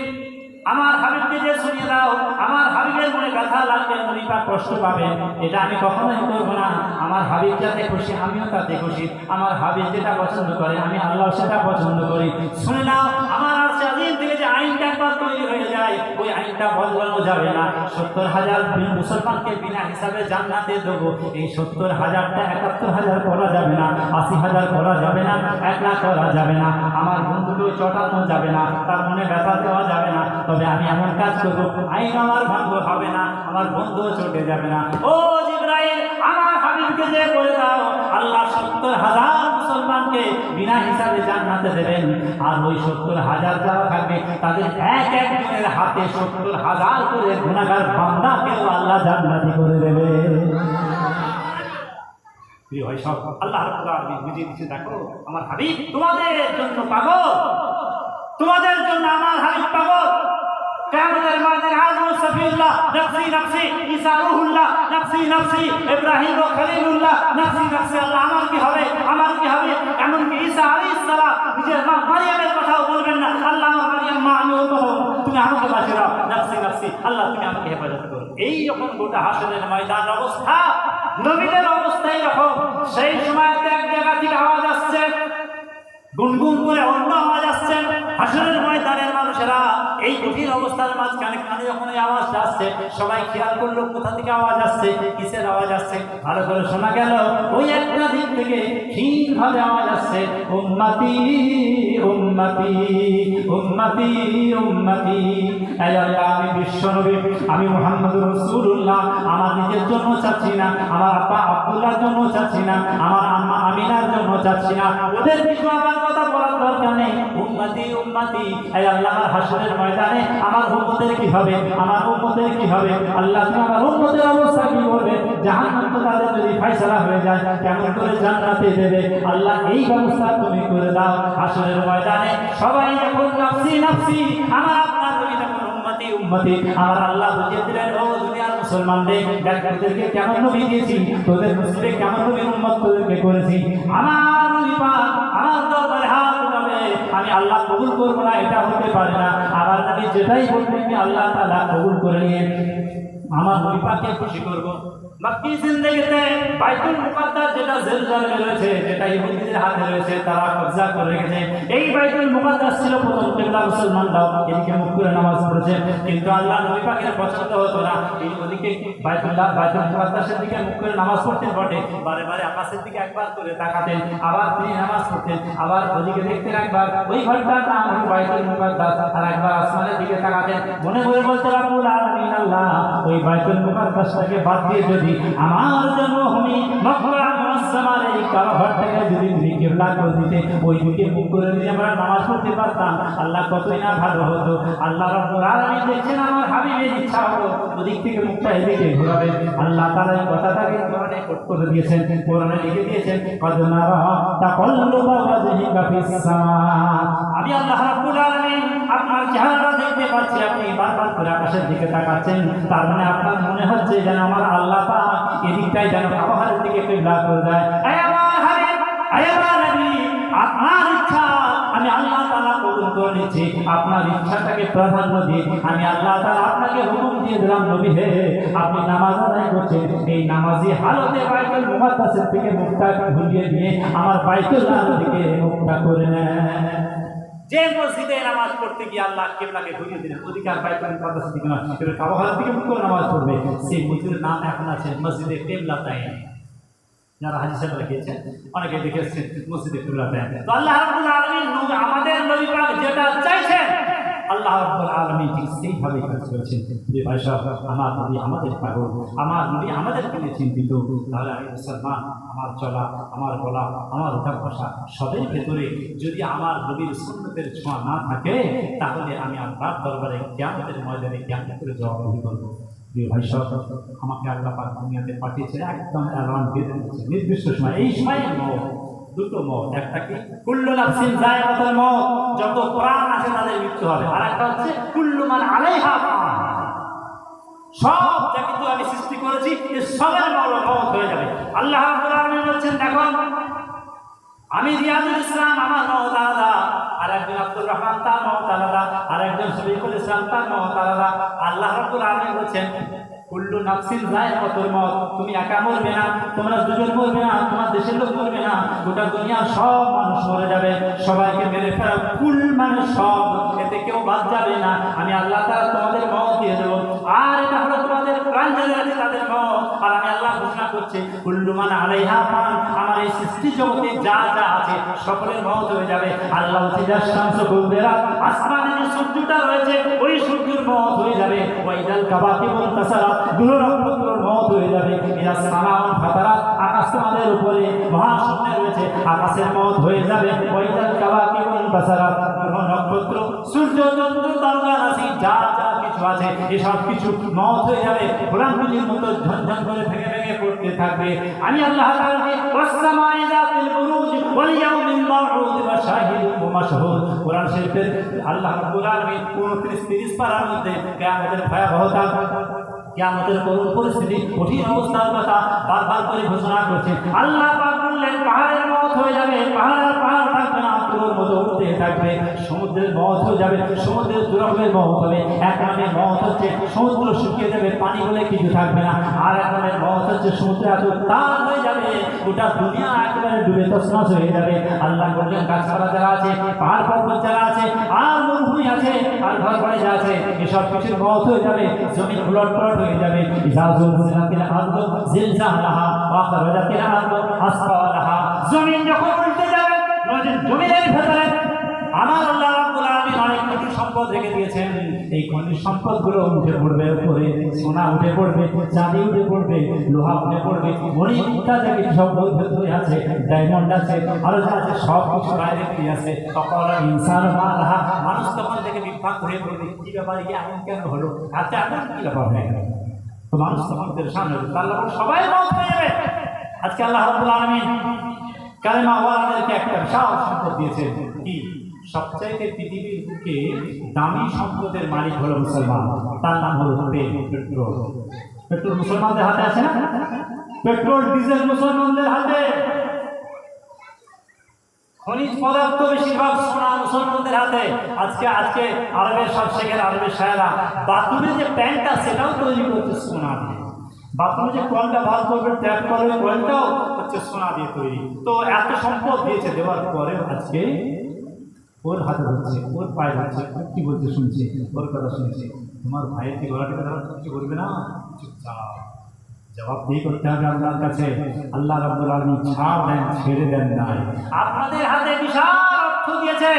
আমার হাবিবকে যে শুনিয়ে দাও, আমার হাবিবের মনে ব্যথা লাগবে, নবী পাক কষ্ট পাবেন, এটা আমি কখনোই করব না। আমার হাবিব যাতে খুশি আমিও তাতে খুশি, আমার হাবিব যেটা পছন্দ করে আমি আল্লাহ সেটা পছন্দ করি। শুনে নাও, আমার আরশে আজিম থেকে যে আইনটা একবার তৈরি হয়ে যায়, ওই আইনটা বদলানো যাবে না। ৭০,০০০ মুসলমানকে বিনা হিসাবে জান্নাতে দেবো, এই ৭০,০০০টা ৭১,০০০ করা যাবে না, ৮০,০০০ করা যাবে না, ১ লাখ করা যাবে না, আমার বন্ধুকেও চটানো যাবে না, তার মনে ব্যথা দেওয়া যাবে না। তবে আমি এমন কাজ করবো, আইন আমার ভঙ্গ হবে না, আমার বন্ধুও চটে যাবে না। ও জিবরাইল আমার হাবিবকে যে বলে দাও আল্লাহ ৭০,০০০ মুসলমানকে বিনা হিসাবে জান্নাতে দেবেন, আর ওই ৭০,০০০ যারা থাকবে তাদের এক একজনের হাতে ৭০,০০০ করে গুনাহগার বান্দাকেও আল্লাহ জান্নাতি করে দেবে। প্রিয় ভাই সব, আল্লাহ রাব্বুল আলামিন বুঝিয়ে দিচ্ছে, দেখো আমার হাবিব তোমাদের জন্য পাগল, তোমাদের জন্য আমার হাবিব পাগল। কিয়ামতের মাঠে আজম সফিউল্লাহ নফসি নফসি, ঈসা রূহুল্লাহ নফসি নফসি, ইব্রাহিম ও খলিলুল্লাহ নফসি নফসি, আল্লাহ আমার কি হবে, আমার কি হবে? এমনকি ঈসা আলাইহিস সালাম নিজের মা মারিয়ামের কথাও বলবেন না, আল্লাহ আমার মারিয়াম মা, আমি ও কথা তুমি আমাকে বাঁচিয়ে দাও, নফসি নফসি, আল্লাহ তুমি আমাকে হেফাজত করো। এই যখন গোটা হাসরের ময়দান অবস্থা, নবীদের অবস্থা এরকম, সেই সময়তে এক জায়গা থেকে আওয়াজ আসছে, গুনগুন করে অন্য আওয়াজ আসছে। হাসরের ময়দানের মানুষেরা এই কঠিন অবস্থার মাঝখানে কানে যখন এই আওয়াজটা আসছে, সবাই খেয়াল করলো কোথা থেকে আওয়াজ আসছে, কিসের আওয়াজ আসছে। ভালো করে শোনা গেল ওই একটা দিক থেকে ক্ষীণভাবে আওয়াজ আসছে, উম্মতি উম্মতি উম্মতি উম্মতি। এই আল্লাহ, আমি বিশ্বনবী, আমি মুহাম্মদুর রাসূলুল্লাহ আমার নিজের জন্য চাচ্ছি না, আমার আব্বা আব্দুল্লাহর জন্য চাচ্ছি না, আমার আম্মা আমিনার জন্য চাচ্ছি না, ওদের কিছু আমার কথা বলার দরকার নেই। উম্মতি উম্মতি। এই আল্লাহ, হাসরের ময়দানে আমার উম্মতের কি হবে, আমার উম্মতের কি হবে? আল্লাহ, তুমি আমার উম্মতের অবস্থা কি করবে? জাহান্নাম তো তাদের যদি ফয়সালা হয়ে যায়, কেমন করে জান্নাতে দেবে? আল্লাহ, এই ব্যবস্থা তুমি করে দাও। হাসরের ময়দানে সবাই যখন নাফসি নাফসি, আমার আপনার নবী যখন উম্মতি উম্মতি, আমার আল্লাহ বুঝিয়ে দিলেন, ও দুনিয়ার মুসলমানদের, দেখ তোদেরকে কেমন নবী দিয়েছি, তোদের মুসলিমে কেমন নবীর উম্মত তোদেরকে করেছি। আমার নবী পাক আমার দরবারে হাত উঠাবে, আমি আল্লাহ কবুল করবো না, এটা হতে পারে না। আমার নবী যেটাই বলবেন আল্লাহ তাআলা কবুল করে নিয়ে আমার নবী পাককে খুশি করব। বাকি জিন্দেগিতে বাইতুল মুকাদ্দাস যেটা জেরুজালেমে রয়েছে, যেটা ইহুদিদের হাতে রয়েছে, তারা কবজা করে রেখেছে। এই বাইতুল মুকাদ্দাস ছিল প্রথম কিবলা, মুসলমানরাও এদিকে মুখ করে নামাজ পড়েছে, কিন্তু আল্লাহ নবী পাকের পছন্দ হতো না। তিনি ওদিকে বাইতুল মুকাদ্দাসের দিকে মুখ করে নামাজ পড়তেন বটে, বারে বারে আকাশের দিকে একবার করে তাকাতেন, আবার তিনি নামাজ পড়তেন, আবার ওদিকে দেখতেন একবার, ওই ঘরটার নাম হলো বাইতুল মুকাদ্দাস, আর একবার আসমানের দিকে তাকাতেন, মনে মনে বলতে রব্বুল আলামিন, আল্লাহ ওই বাইতুল মুকাদ্দাসটাকে বাদ দিয়ে যদি আমার জন্মভূমি মক্কা মুআজ্জামার এই কাবাঘরটাকে যদি তুমি কিবলা করে দিতে, ওই দিকে মুখ করে দিয়ে আমরা নামাজ পড়তে পারতাম, আল্লাহ কতই না ভালো হতো। আল্লাহ রাব্বুল আলামিন দেখছেন আমার হাবিবের ইচ্ছা হলো ওদিক থেকে মুখটা এদিকে ঘোরাবে। আল্লাহ তাআলা এই কথাটাকে কোরআনে কোট করে দিয়েছেন, কোরআনে লিখে দিয়েছেন, কদ নারা তাকাল্লুবা ওয়াজহিকা ফিস সামা। আমি আল্লাহ রাব্বুল আলামিন আপনার চেহারা দেখতে পাচ্ছি, আপনি বারবার করে আকাশের দিকে তাকাচ্ছেন, তার মানে আপনার মনে হচ্ছে যেন আমার আল্লাহ পাক এদিকটাই যেন কাবাঘরের দিকে কিবলা করে দেয়। আয় আমার হাবিব, আয় আমার নবী, আপনার ইচ্ছা আমি আল্লাহ তাআলা কবুল করে নিচ্ছি। আপনার ইচ্ছাটাকে প্রাধান্য দিয়ে আমি আল্লাহ তাআলা আপনাকে হুকুম দিয়ে দিলাম, নবী হে, আপনি নামাজ আদায় করছেন, এই নামাজি হালতে বাইতুল মুকাদ্দাসের থেকে মুখটা ঘুরিয়ে দিয়ে আমার বাইতুল্লাহর দিকে মুখটা করে নেন। যে মসজিদে নামাজ পড়তে গিয়ে আল্লাহ কিবলাকে ঘুরিয়ে দিলেন, অধিকার বাইতুল মুকাদ্দাসের দিকে নয়, এবার কাবাঘরের দিকে মুখ করে নামাজ পড়বে, সেই মসজিদের নাম এখন আছে মসজিদে কিবলাতাইন। যারা হাজি সাহেবরা গিয়েছেন অনেকে দেখে এসেছেন মসজিদে কিবলাতাইন। তো আল্লাহ রাব্বুল আলামিন আমাদের নবী পাক যেটা চাইছেন, আল্লাহ রাব্বুল আলামিন ঠিক সেইভাবে কাজ করেছেন। যে ভাই সাহেব, আমার নবী আমাদের পাগল, আমার নবী আমাদেরকে নিয়ে চিন্তিত, তাহলে আমি মুসলমান, আমার চলা, আমার বলা, আমার ওঠা বসা সবের ভেতরে যদি আমার নবীর সুন্নতের ছোঁয়া না থাকে, তাহলে আমি আল্লাহর দরবারে কিয়ামতের ময়দানে কেমন করে জবাবদিহি করব? প্রিয় ভাই সাহেব, আমাকে আল্লাহ পাক দুনিয়াতে পাঠিয়েছে একদম অ্যালার্ম দিয়ে দিয়েছে নির্দিষ্ট সময়, এই সময় দুটো মত, একটা কি কুল্লু নাফসিন যায়কাতুল মউত, যত প্রাণ আছে তাদের মৃত্যু হবে, আর একটা হচ্ছে কুল্লু মান আলাইহা ফান, সব যা কিছু আমি সৃষ্টি করেছি এর সবার মওত হয়ে যাবে। আল্লাহ রাব্বুল আলামিন বলেছেন, দেখো আমি রিয়াজুল ইসলাম আমার মওত আলাদা, আর একজন আব্দুর রহমান তার মওত আলাদা, আর একজন শফিকুল ইসলাম তার মওত আলাদা। আল্লাহ রাব্বুল আলামিন বলেছেন, কুল্লু নাফসিন যায়কাতুল মউত, তুমি একা মরবে না, তোমরা দুজন মরবে না, তোমার দেশের লোক মরবে না, গোটা দুনিয়ার সব মানুষ মরে যাবে, সবাইকে মেরে ফেলা, কুল মানে সব, এতে কেউ বাদ যাবে না। আমি আল্লাহ তাআলা তোমাদের মওত দিয়ে দেব, আর এটা হলো তোমাদের প্রাণ যাদের আছে তাদের মওত। আর আমি আল্লাহ ঘোষণা করছি, কুল্লু মান আলাইহা ফান, আমার এই সৃষ্টি জগতে যা যা আছে সকলের মওত হয়ে যাবে। আল্লাহ সিজাস শামস কুলবেরা, আসমানে যে সূর্যটা রয়েছে ওই সূর্যের মওত হয়ে যাবে। ওয়াইদাল কাবাকিবুন তাসারাত, গ্রহ নক্ষত্রের মওত হয়ে যাবে। ইয়া সামাউন ফাতারাত, আকাশ তোমাদের উপরে মহাশূন্যে রয়েছে, আকাশের মওত হয়ে যাবে। ওয়াইদাল কাবাকিবুন তাসারাত, গ্রহ নক্ষত্র সূর্য চন্দ্র তারকা রাশি যা যা কিছু আছে এসব কিছু মওত হয়ে যাবে, গোলামগুলির মতো ঝনঝন করে ভেঙে ভেঙে পড়তে থাকবে। আমি আল্লাহ তাআলা ওয়াসসামাই যাতিল বুরুজ ওয়াল ইয়াউমিল মাউউদ ওয়া শাহিদুন ওয়া মাশহুদ, কোরআন শরীফের আল্লাহ রাব্বুল আলামিন 29-30 পারার মধ্যে কিয়ামতের ভয়াবহতা, কিয়ামতের করুণ পরিস্থিতি, কঠিন অবস্থার কথা বারবার করে ঘোষণা করছে। আল্লাহ পাক বললেন, পাহাড়ের মওত হয়ে যাবে, পাহাড় থাকবে না, তুলোর মতো উঠতে থাকবে। সমুদ্রের মওত হয়ে যাবে, সমুদ্রের দুরকমের মওত হবে। এক নামের মওত হচ্ছে সমুদ্র শুকিয়ে যাবে, পানি বলে কিছু থাকবে না। আর এক নামের মওত হচ্ছে হচ্ছে সমুদ্রে এত তার হয়ে যাবে, গোটা দুনিয়া একেবারে ডুবে তছনছ হয়ে যাবে। আল্লাহ বললেন গাছপালা যারা আছে, পাহাড় পর্বত যারা আছে, আর মরুভূমি আছে, আর ঘর বাড়ি যা আছে, এসব কিছুর মত হয়ে যাবে, জমিন উলটপালট হয়ে যাবে। ইযা যুলজিলাতিল আরদু জিলজালাহা ওয়া আখরাজাতিল আরদু আসফালাহা, জমিন যখন উল্টে যাবে, জমিনের ভেতরে আমার আল্লাহ রাব্বুল আলামিন অনেক কিছু সম্পদ রেখে দিয়েছেন। এই খনিজ সম্পদগুলো উঠে পড়বে, উপরে সোনা উঠে পড়বে, চাঁদি উঠে পড়বে, লোহা উঠে পড়বে, মণি ইত্যাদি সব ভেতরে আছে, ডায়মন্ড আছে, আরো যা আছে সব কিছু বাইরে বেরিয়ে আছে। তখন ইনসান মালাহা, মানুষ তখন থেকে বিভ্রান্ত হয়ে পড়বে, কি ব্যাপারে কি এমন কেন হলো, আচ্ছা এখন কি ব্যাপার হয়ে গেল। তো মানুষ তখন সামনে আল্লাহ সবাই মত হয়ে যাবে। আজকে আল্লাহ রাব্বুল আলামিন কালেমা ওয়ালাদেরকে একটা বিশাল সম্পদ দিয়েছেন। কি? সবচাইতে পৃথিবীর বুকে দামি সম্পদের মালিক হলো মুসলমান, তার নাম হলো পেট্রোল। পেট্রোল মুসলমানদের হাতে আছে না? পেট্রোল ডিজেল মুসলমানদের হাতে। খনিজ পদার্থ বেশিরভাগ সোনা মুসলমানদের হাতে। আজকে আরবের সব শেখের, আরবের সাহেরা বাথরুমের যে প্যান্টটা সেটাও তৈরি করছে সোনা দিয়ে। বাথরুমে যে কলটা ভালো করবে, ট্যাপ করবে, কলটাও হচ্ছে সোনা দিয়ে তৈরি। তো এত সম্পদ দিয়েছে, দেওয়ার পরেও আজকে ওর হাতে হচ্ছে, ওর পায়ে হচ্ছে, কি বলতে শুনছি, ওর কথা শুনছি। তোমার ভাইয়ের কি গলাটি কথা কিছু করবে না, চুপচাপ জবাবদিহি করতে হবে আল্লাহর কাছে। আল্লাহ রাব্বুল আলামিন ছাড় দেন, ছেড়ে দেন না। আপনাদের হাতে বিশাল অর্থ দিয়েছে,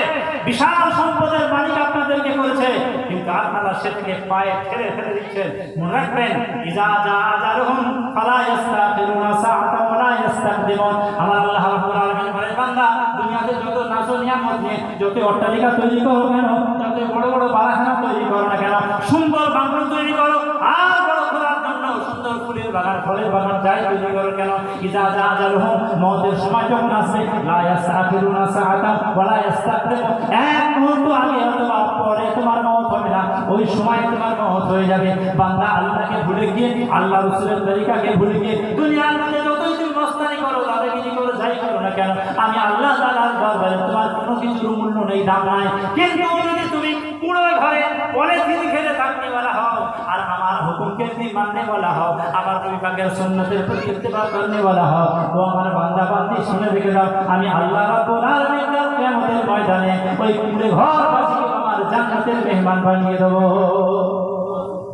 বিশাল সম্পদের মালিক আপনাদেরকে করেছে, কিন্তু আপনারা সেটাকে পায়ে ঠেলে ফেলে দিচ্ছেন। মনে রাখবেন, ইজা জা আজারুহুম ফালা ইস্তাখিরুনা সাআতা ওয়ালা ইস্তাকদিমুন। আমার আল্লাহ রাব্বুল আলামিন বলেন, বান্দা দুনিয়াতে যত নাজো নিয়ামত নিয়ে যত অট্টালিকা তৈরি করো কেন, যত বড় বড় বাড়াখানা তৈরি করো না কেন, সুন্দর বাংলো তৈরি করো, আর বড় ঘোরার জন্য সুন্দর ফুলের বাগান, ফলের বাগান যাই তৈরি করো কেন, ইজা জা আজারুহুম, মওতের সময় যখন আসবে, লা ইস্তাখিরুনা সাআতা ওয়ালা ইস্তাকদিমুন, এক মুহূর্ত আগে অথবা পরে তোমার মওত হবে না, ওই সময় তোমার মওত হয়ে যাবে। বান্দা আল্লাহকে ভুলে গিয়ে, আল্লাহ রাসূলের তরিকাকে ভুলে গিয়ে দুনিয়ার মধ্যে যতই তুমি মস্তানি করো, দাদাগিরি করো, যাই করো না কেন, আমি আল্লাহ তাআলার দরবারে তোমার কোনো কিছুর মূল্য নেই, দাম নাই। কিন্তু যদি তুমি পুরো ঘরে পলিথিন খেলে থাকতে বলা হও, আর আমার হুকুমকে তুমি মানতে বলা হও, আমার নবী পাকের সুন্নতের প্রতি ইত্তেবা করতে বলা হও, তো আমার বান্দা বান্দি শুনে রেখে দাও, আমি আল্লাহ রাব্বুল আলামিন কিয়ামতের ময়দানে ওই পুরো ঘরবাসীকে আমার জান্নাতের মেহমান বানিয়ে দেব।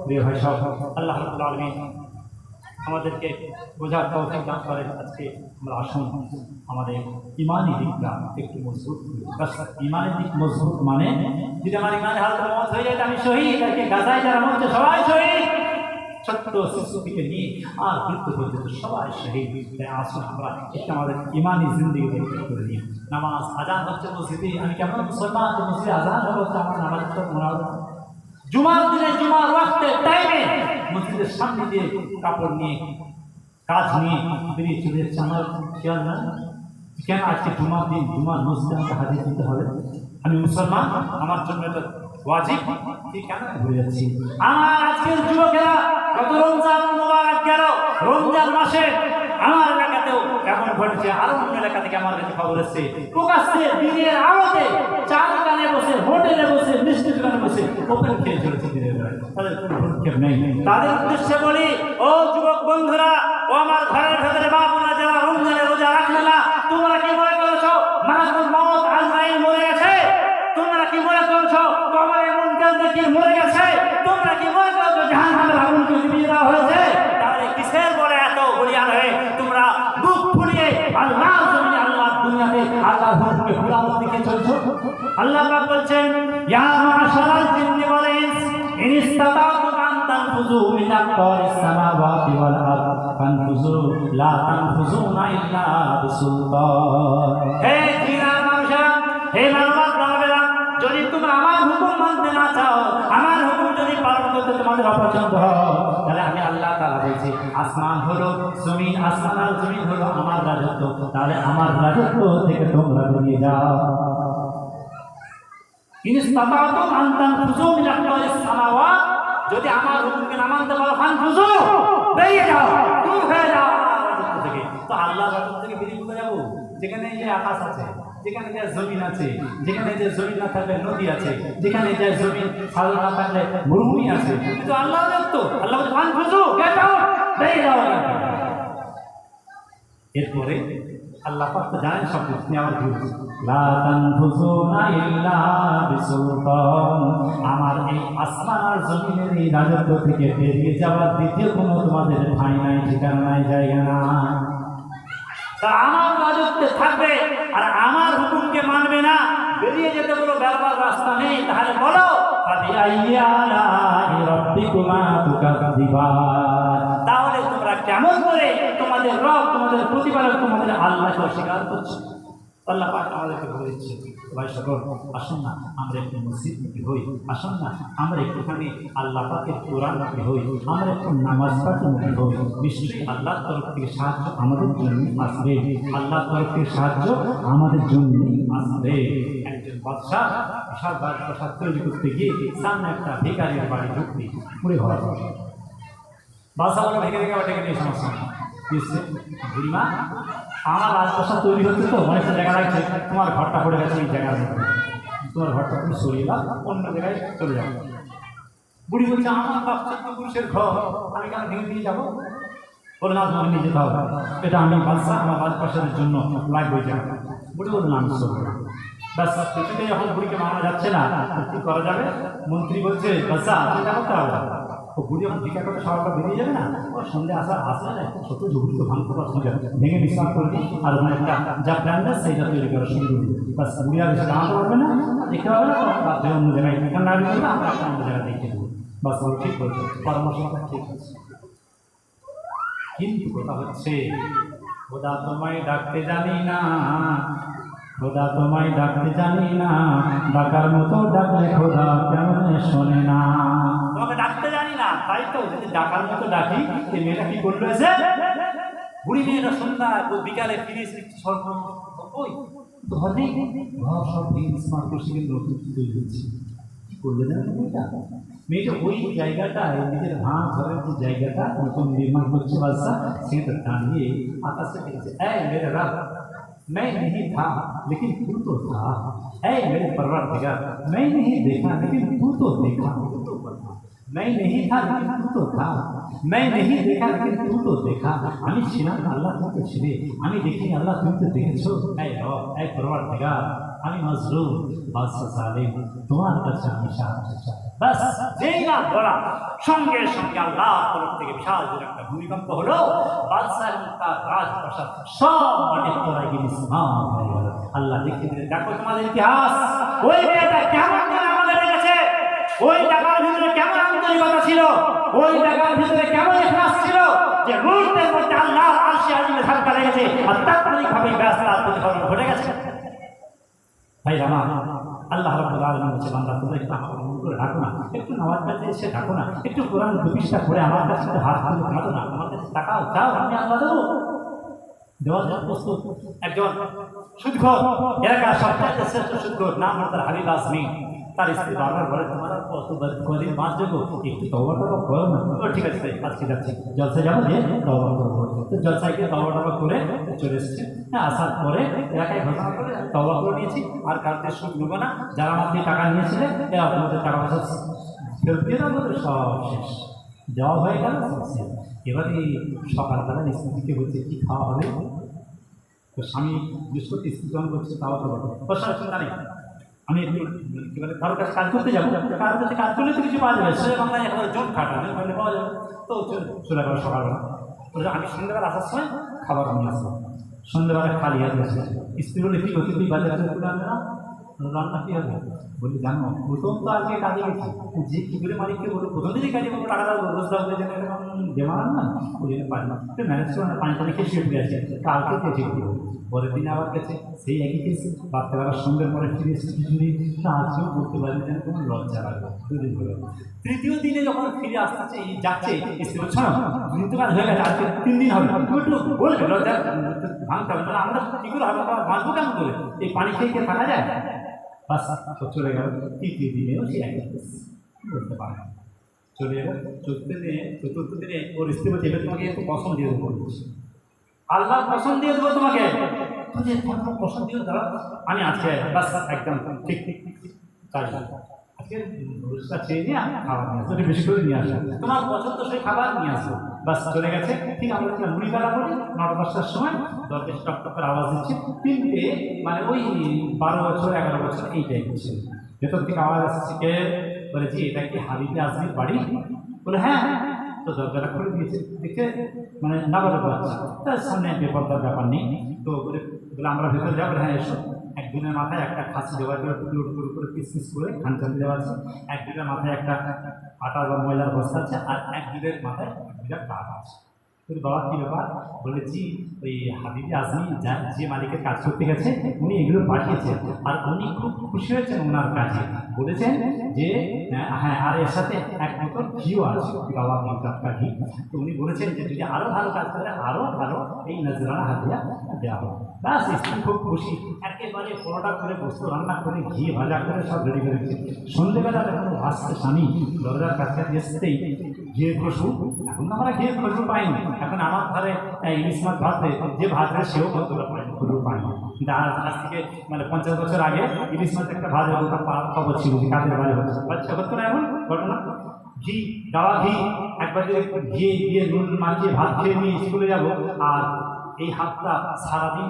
প্রিয় ভাই সব, আল্লাহ রাব্বুল আলামিন আমাদেরকে বোঝার তৌফিক দান করেন। আজকে আমরা আসুন আমাদের ইমানি দিকটা একটু মজবুত করি। ইমানের দিক মজবুত মানে যদি আমার ইমানের হালকা মত হয়ে যায়, আমি শহীদ, তাকে গাজায় যারা মরছে সবাই শহীদ, ছোট্ট শিশু থেকে নিয়ে আর বৃদ্ধ পর্যন্ত সবাই শহীদ। আসুন আমরা একটু আমাদের ইমানি জিন্দিগি করে নিই। নামাজ আজান হচ্ছে মসজিদে, আমি কেমন মুসলমান যে মসজিদে আজান হচ্ছে, আমার নামাজ মনে হবে। জুমার দিনে জুমার ওয়াক্তে টাইমে মসজিদের সামনে দিয়ে কাপড় নিয়ে, কাজ নিয়ে বেরিয়ে চলে যাচ্ছে, আমার খেয়াল না কেন আজকে জুমার দিন জুমার মসজিদে আমাকে হাজির দিতে হবে, আমি মুসলমান, আমার জন্য এটা ওয়াজিব, ঠিক কেন ভুলে যাচ্ছি। আমার আজকের যুবকেরা কত রমজান মুবারক গেল, রমজান মাসে আমার এলাকাতেও এমন ঘটেছে, আরো অন্য এলাকা থেকে আমার কাছে খবর এসেছে, প্রকাশ্যে দিনের আলোতে চার দোকানে বসে, হোটেলে বসে, মিষ্টি দোকানে বসে ওপেন খেয়ে চলেছে দিনের বেলায়, তাদের কোনো ভ্রুক্ষেপ নেই। তাদের উদ্দেশ্যে বলি, ও যুবক বন্ধুরা, ও আমার ঘরের ভেতরে মা বোনা যারা রমজানে রোজা রাখলে না, তোমরা কি মনে করেছো মালাকুল মউত আজরাইল মরে গেছে? তোমরা কি মনে করেছো কবরে মুনকার নাকির মরে গেছে? তোমরা কি মনে করেছো জাহান্নামের আগুনকে নিভিয়ে দেওয়া হয়েছে? তাহলে কিসের বলে এত বলিয়ান হয়ে তোমরা বুক ফুলিয়ে আল্লাহ জমিনে, আল্লাহ দুনিয়াতে আল্লাহর হুকুমকে পুরানোর দিকে চলছো? আল্লাহ পাক বলছেন, ইয়া মাশারাল জিন্নি ওয়াল ইনস ইন ইসতাতাতুম আন তানফুযু মিন আকতারিস সামাওয়াতি ওয়াল আরদ ফানফুযু লা তানফুযুনা ইল্লা বিসুলতান। হে জিনার মানুষেরা, হে মানব দানবেরা, যদি তোমরা আমার হুকুম মানতে না চাও, আমার হুকুম যদি পালন করতে তোমাদের অপছন্দ হয়, তাহলে আমি আল্লাহ তাআলা বলছি, আসমান হলো জমিন, আসমান আর জমিন হলো আমার রাজত্ব, তাহলে আমার রাজত্ব থেকে তোমরা বেরিয়ে যাও। ইনস্তাতাতুম আন তানফুযু মিন আকতারিস সামাওয়াত, যদি আমার হুকুমকে না মানতে পারো, ফানফুযু, বেরিয়ে যাও, দূর হয়ে যাও আমার রাজত্ব থেকে। তো আল্লাহর রাজত্ব থেকে বেরিয়ে কোথায় যাবো? যেখানে যে আকাশ আছে, যেখানে যে জমিন আছে, যেখানে যে জমিন না থাকলে নদী আছে, যেখানে যে জমিন সাগর না থাকলে মরুভূমি আছে, কিন্তু আল্লাহ রাজত্ব। আল্লাহ বলছে ফানফুযু, গেট আউট, বেরিয়ে যাও। এরপরে আল্লাহ পাক তো জানেন সব কিছু, তিনি আবার বলছেন লা তানফুসুনা ইল্লা বিসুলতান, আমার এই আসমান আর জমিনের এই রাজত্ব থেকে বেরিয়ে যাওয়ার দ্বিতীয় কোনো তোমাদের ঠাঁই নাই, ঠিকানা নাই, জায়গা নাই। তা আমার রাজত্বে থাকবে আর আমার হুকুমকে মানবে না, বেরিয়ে যেতে কোনো ব্যবহার রাস্তা নেই, তাহলে বলো তাহলে তোমরা কেমন করে তোমাদের রব, তোমাদের প্রতিপালক, তোমাদের আল্লাহকে অস্বীকার করছো? আল্লাহ পাক আমাদেরকে বলে দিচ্ছে, ভাই সকল আসুন না আমরা একটু মসজিদমুখী হই, আসুন না আমরা একটুখানি আল্লাহ পাকের কোরআনমুখী হই, আমরা একটু নামাজ পাঠমুখী হই। নিশ্চয়ই আল্লাহর তরফ থেকে সাহায্য আমাদের জন্য আসবে, আল্লাহর তরফ থেকে সাহায্য আমাদের জন্য আসবে। একজন বাদশাহ বিশাল রাজপ্রাসাদ তৈরি করতে গিয়ে সামনে একটা ভিখারির বাড়ি ঢুকতে পুরে ঘর, বাদশাহ বলে ভিখারিকে আবার ডেকে নিয়ে সমস্যা বুড়িমা, আমার রাজপ্রাসাদ তৈরি হচ্ছে তো অনেকটা জায়গা লাগছে, তোমার ঘরটা পড়ে গেছে এই জায়গার মধ্যে, তোমার ঘরটা তুমি সরিয়ে দাও, অন্য জায়গায় চলে যাবো। বুড়ি বলছে আমার বাচ্চা পুরুষের ঘর, আমি কেন ভেঙে দিয়ে যাবো? বলে না তোমাকে নিয়ে যেতে হবে, এটা আমি বাদশাহ, আমার রাজপ্রাসাদের জন্য লাগবে ওই জায়গা। বুড়ি বললো না আমি সরবো না। ব্যাস কিছুতে যখন বুড়িকে মানা যাচ্ছে না, কি করা যাবে? মন্ত্রী বলছে বাদশাহ চিন্তা করতে হবে, ও বুড়ি যখন ভিক্ষা করতে সবাইটা বেরিয়ে যাবে না, ওর সন্ধ্যে আসলে ছোটো ঝুঁকি তো ভাঙতে পারছো ভেঙে বিশ্রাম করবি, আর ওখানে একটা যা প্ল্যান দেয় সেইটা তৈরি করা শুরু করবি। বাস বুড়ি আর এসে দাঁড়াতে পারবে না, দেখতে পারবে না, রাত্রে অন্য জায়গায় এখানে না দিতে আমরা একটা অন্য জায়গায় দেখে দেবো। বাস বলো ঠিক বলছো, পরামর্শটা ঠিক আছে। কিন্তু কথা হচ্ছে খোদা তোমায় ডাকতে জানি না, খোদা তোমায় ডাকতে জানি না, ডাকার মতো ডাকলে খোদা কেমন শোনে না। তোমাকে ডাকতে জানি না, তাই তো যদি ডাকার মতো ডাকি, এই মেয়েটা কি করলো এসে? বুড়ি মেয়েটা সন্ধ্যা বিকালে ফিরে এসে স্বর্ণ ওই ঘর নেই, ঘর সব স্মার্ট করছে, কিন্তু তৈরি হচ্ছে। কি করলে জানেন মেয়েটা? মেয়েটা ওই জায়গাটায় নিজের ভাঙ ঘরের যে জায়গাটা নতুন নির্মাণ করছে বাদশা, সেটা দাঁড়িয়ে আকাশে দেখেছে, এই মেরে রাত मैं नहीं था लेकिन तू तो था, ऐ मेरे परवरदिगार मैं नहीं देखा लेकिन तू तो देखा, मैं नहीं था लेकिन तू तो था, मैं नहीं देखा लेकिन तू तो देखा। আমি ছিলাম আল্লাহ তুমি তো ছিলে, আমি দেখিনি আল্লাহ তুমি তো দেখেছো। এই রব, এই পরওয়ারদিগার, আমি মাজলুম, বাদশা জালিম, তোমার কাছে আমি সাহায্য চাই। বাস যেই না বলা সঙ্গে সঙ্গে আল্লাহর তরফ থেকে বিশাল একটা ভূমিকম্প হলো, বাদশা এবং তার রাজপ্রাসাদ সব মাটির তলায় গিয়ে নিঃসন্তান হয়ে গেল। আল্লাহ দেখতে দিলে, দেখো তোমাদের ইতিহাস, ওই মেয়েটা কেমন করে আমাদের রেখেছে, ওই টাকার ভিতরে কেমন আন্তরিকতা ছিল, ওই টাকার ভিতরে কেমন ইখলাস ছিল, যে মুহূর্তের মধ্যে আল্লাহর আরশে আজিমে ধাক্কা লেগেছে আর তাৎক্ষণিকভাবে ব্যবস্থার প্রতিফলন ঘটে গেছে। ভাই রামা, আল্লাহ রাব্বুল আলামিন বলছে, বান্দা তোমরা একটু আমাকে মনে করে ডাকো না, একটু নামাজ পড়তে এসে ডাকো না, একটু কোরআন প্রতিষ্ঠা করে আমার কাছে হাত তুলে কাঁদো না, আমার কাছে টাকাও চাও, আমি আল্লাহ দেবো। দেওয়ার জন্য প্রস্তুত একজন সুদখোর, এলাকার সবচেয়ে শ্রেষ্ঠ সুদখোর, নাম হলো তার হাবিব আজমি। তার স্ত্রী বারবার বলে, তোমার কদিন বাঁচ যাবো, একটু তওবা টবা করো না। ঠিক আছে আজকে যাচ্ছি, জলসায় যাবো, যে তওবা করবো। তো জলসায় গিয়ে তওবা টবা করে চলে এসছে। হ্যাঁ, আসার পরে এলাকায় ঘোষণা করে তওবা করে নিয়েছি, আর কালকে সুদ নেবো না, যারা আমার দিয়ে টাকা নিয়েছিলে এরা আপনাদের টাকা পয়সা ফেরত দিয়ে দাও, সব শেষ, দেওয়া হয়ে গেল। এবারে সকালবেলা স্ত্রীকে বলছে কি খাওয়া হবে, তো স্বামী বৃহস্পতি স্ত্রী যখন করছে তাও তো চিন্তা নেই, আমি একটু কি বলে কারোর কাছে কাজ করতে যাবো, কারোর কাছে কাজ করলে তো কিছু পাওয়া যাবে, সে বাংলায় এখন জোট খাটা বলে পাওয়া যাবে। তো চলে গেল সকালবেলা, আমি সন্ধ্যেবেলা আসার সময় খাবার নিয়ে আসবো, সন্ধ্যেবেলা খালি হাতে আসবে। স্ত্রী বলে কি হচ্ছে, তুই বাজারে তুলে আনবে না, রান্না কি হবে? বলি জানো প্রথম তো আজকে কাজে গেছি, যে কি করে মালিককে বলবো প্রথম দিনই কাজে বলবো টাকা দাও, রোজ দাও, দেওয়ার না ওই জন্য পারি না, ম্যানেজ করে না, পানি টানি খেয়ে শুয়ে ফিরে আসে। কালকে কে ঠিক করবো, পরের দিন আবার গেছে সেই একই কেস, রাত্রেবেলা সন্ধ্যের পরে ফিরে এসে খিচুড়ি, আজকেও করতে পারি যেন কোনো লজ্জা লাগবে। দুদিন হলো, তৃতীয় দিনে যখন ফিরে আসতে যাচ্ছে দ্রুত কাজ হয়ে গেছে, আজকে 3 দিন হবে, একটু বলবে লজ্জা ভাঙতে হবে, আমরা কী করে হবে, বাঁচবো কেমন করে, এই পানি খেয়ে খেয়ে থাকা যায়? বাস চলে গেল, তৃতীয় দিনেও সে একই কেস, বলতে পারে চলে গেল। চতুর্থ দিনে ওর স্ত্রী বলছে, এবার তোমাকে একটু পছন্দ দিয়ে দেবো, আল্লাহ পছন্দ দিয়ে দেবো তোমাকে, পছন্দ দিয়ে দাঁড়া, আমি আজকে বাস একদম ঠিক কাজ আজকে চেয়ে নিয়ে খাবার নিয়ে আসো, বেশি করে নিয়ে আসো, তোমার পছন্দ সেই খাবার নিয়ে আসো। বাস চলে গেছে। ঠিক আমরা যখন মুড়িবেলা পড়ি 9টা-10টার সময় দরজা টক টক করে আওয়াজ দিচ্ছে, 3টে মানে ওই 12 বছর 11 বছর এই টাইপের ছিল। ভেতর থেকে আওয়াজ আসছে, কে বলেছি এটা কি হাবিবি আজমির বাড়ি? বলে হ্যাঁ। তো দরজাটা খুলে দিয়েছে, দেখে মানে নাবালক বাচ্চা, তার সামনে বেপরদার ব্যাপার নেই। তো বলে আমরা ভেতরে যাবো, হ্যাঁ এসো। একদিনের মাথায় একটা খাসি দেওয়া করে করে পিস পিস করে খানচান দেওয়া আছে, একদিনের মাথায় একটা আটা বা ময়লার বস্তা আছে, আর একদিনের মাথায় একটা কাঠ আছে। বাবা কি ব্যাপার? বলেছি ওই হাবিবি আজমি যে মালিকের কাজ করতে গেছে উনি এগুলো পাঠিয়েছেন, আর উনি খুব খুশি হয়েছেন ওনার কাজে। বলেছেন যে হ্যাঁ, আর এর সাথে এক বোতল ঘিও আছে, বাবা টাটকা ঘি। তো উনি বলেছেন যে যদি আরও ভালো কাজ করে আরও ভালো এই নজরানা হাতিয়া দেওয়া হবে। ব্যাস স্ত্রী খুব খুশি, একেবারে পরোটা করে বস্তু রান্না করে ঘি ভাজা করে সব রেডি করেছে। সন্ধ্যেবেলা যখন আসছে স্বামী দরজার কাছে আসতেই ঘিয়ের খুশবু, এখন আমরা ঘিয়ের খুশবু পাইনি। এখন আমার ঘরে ইলিশ মাছ ভাজতে যে ভাজবে সেও কতটা খুশবু পাইনি। কিন্তু আজ থেকে মানে 50 বছর আগে ইলিশ মাছ একটা ভাজা খবর ছিল যে কাজের বাড়ি হচ্ছে, হতো না এমন ঘটনা। ঘি গাওয়া ঘি একবার ঘি দিয়ে নুন মাখিয়ে ভাত খেয়ে নিয়ে স্কুলে যাবো, আর এই হাতটা সারাদিন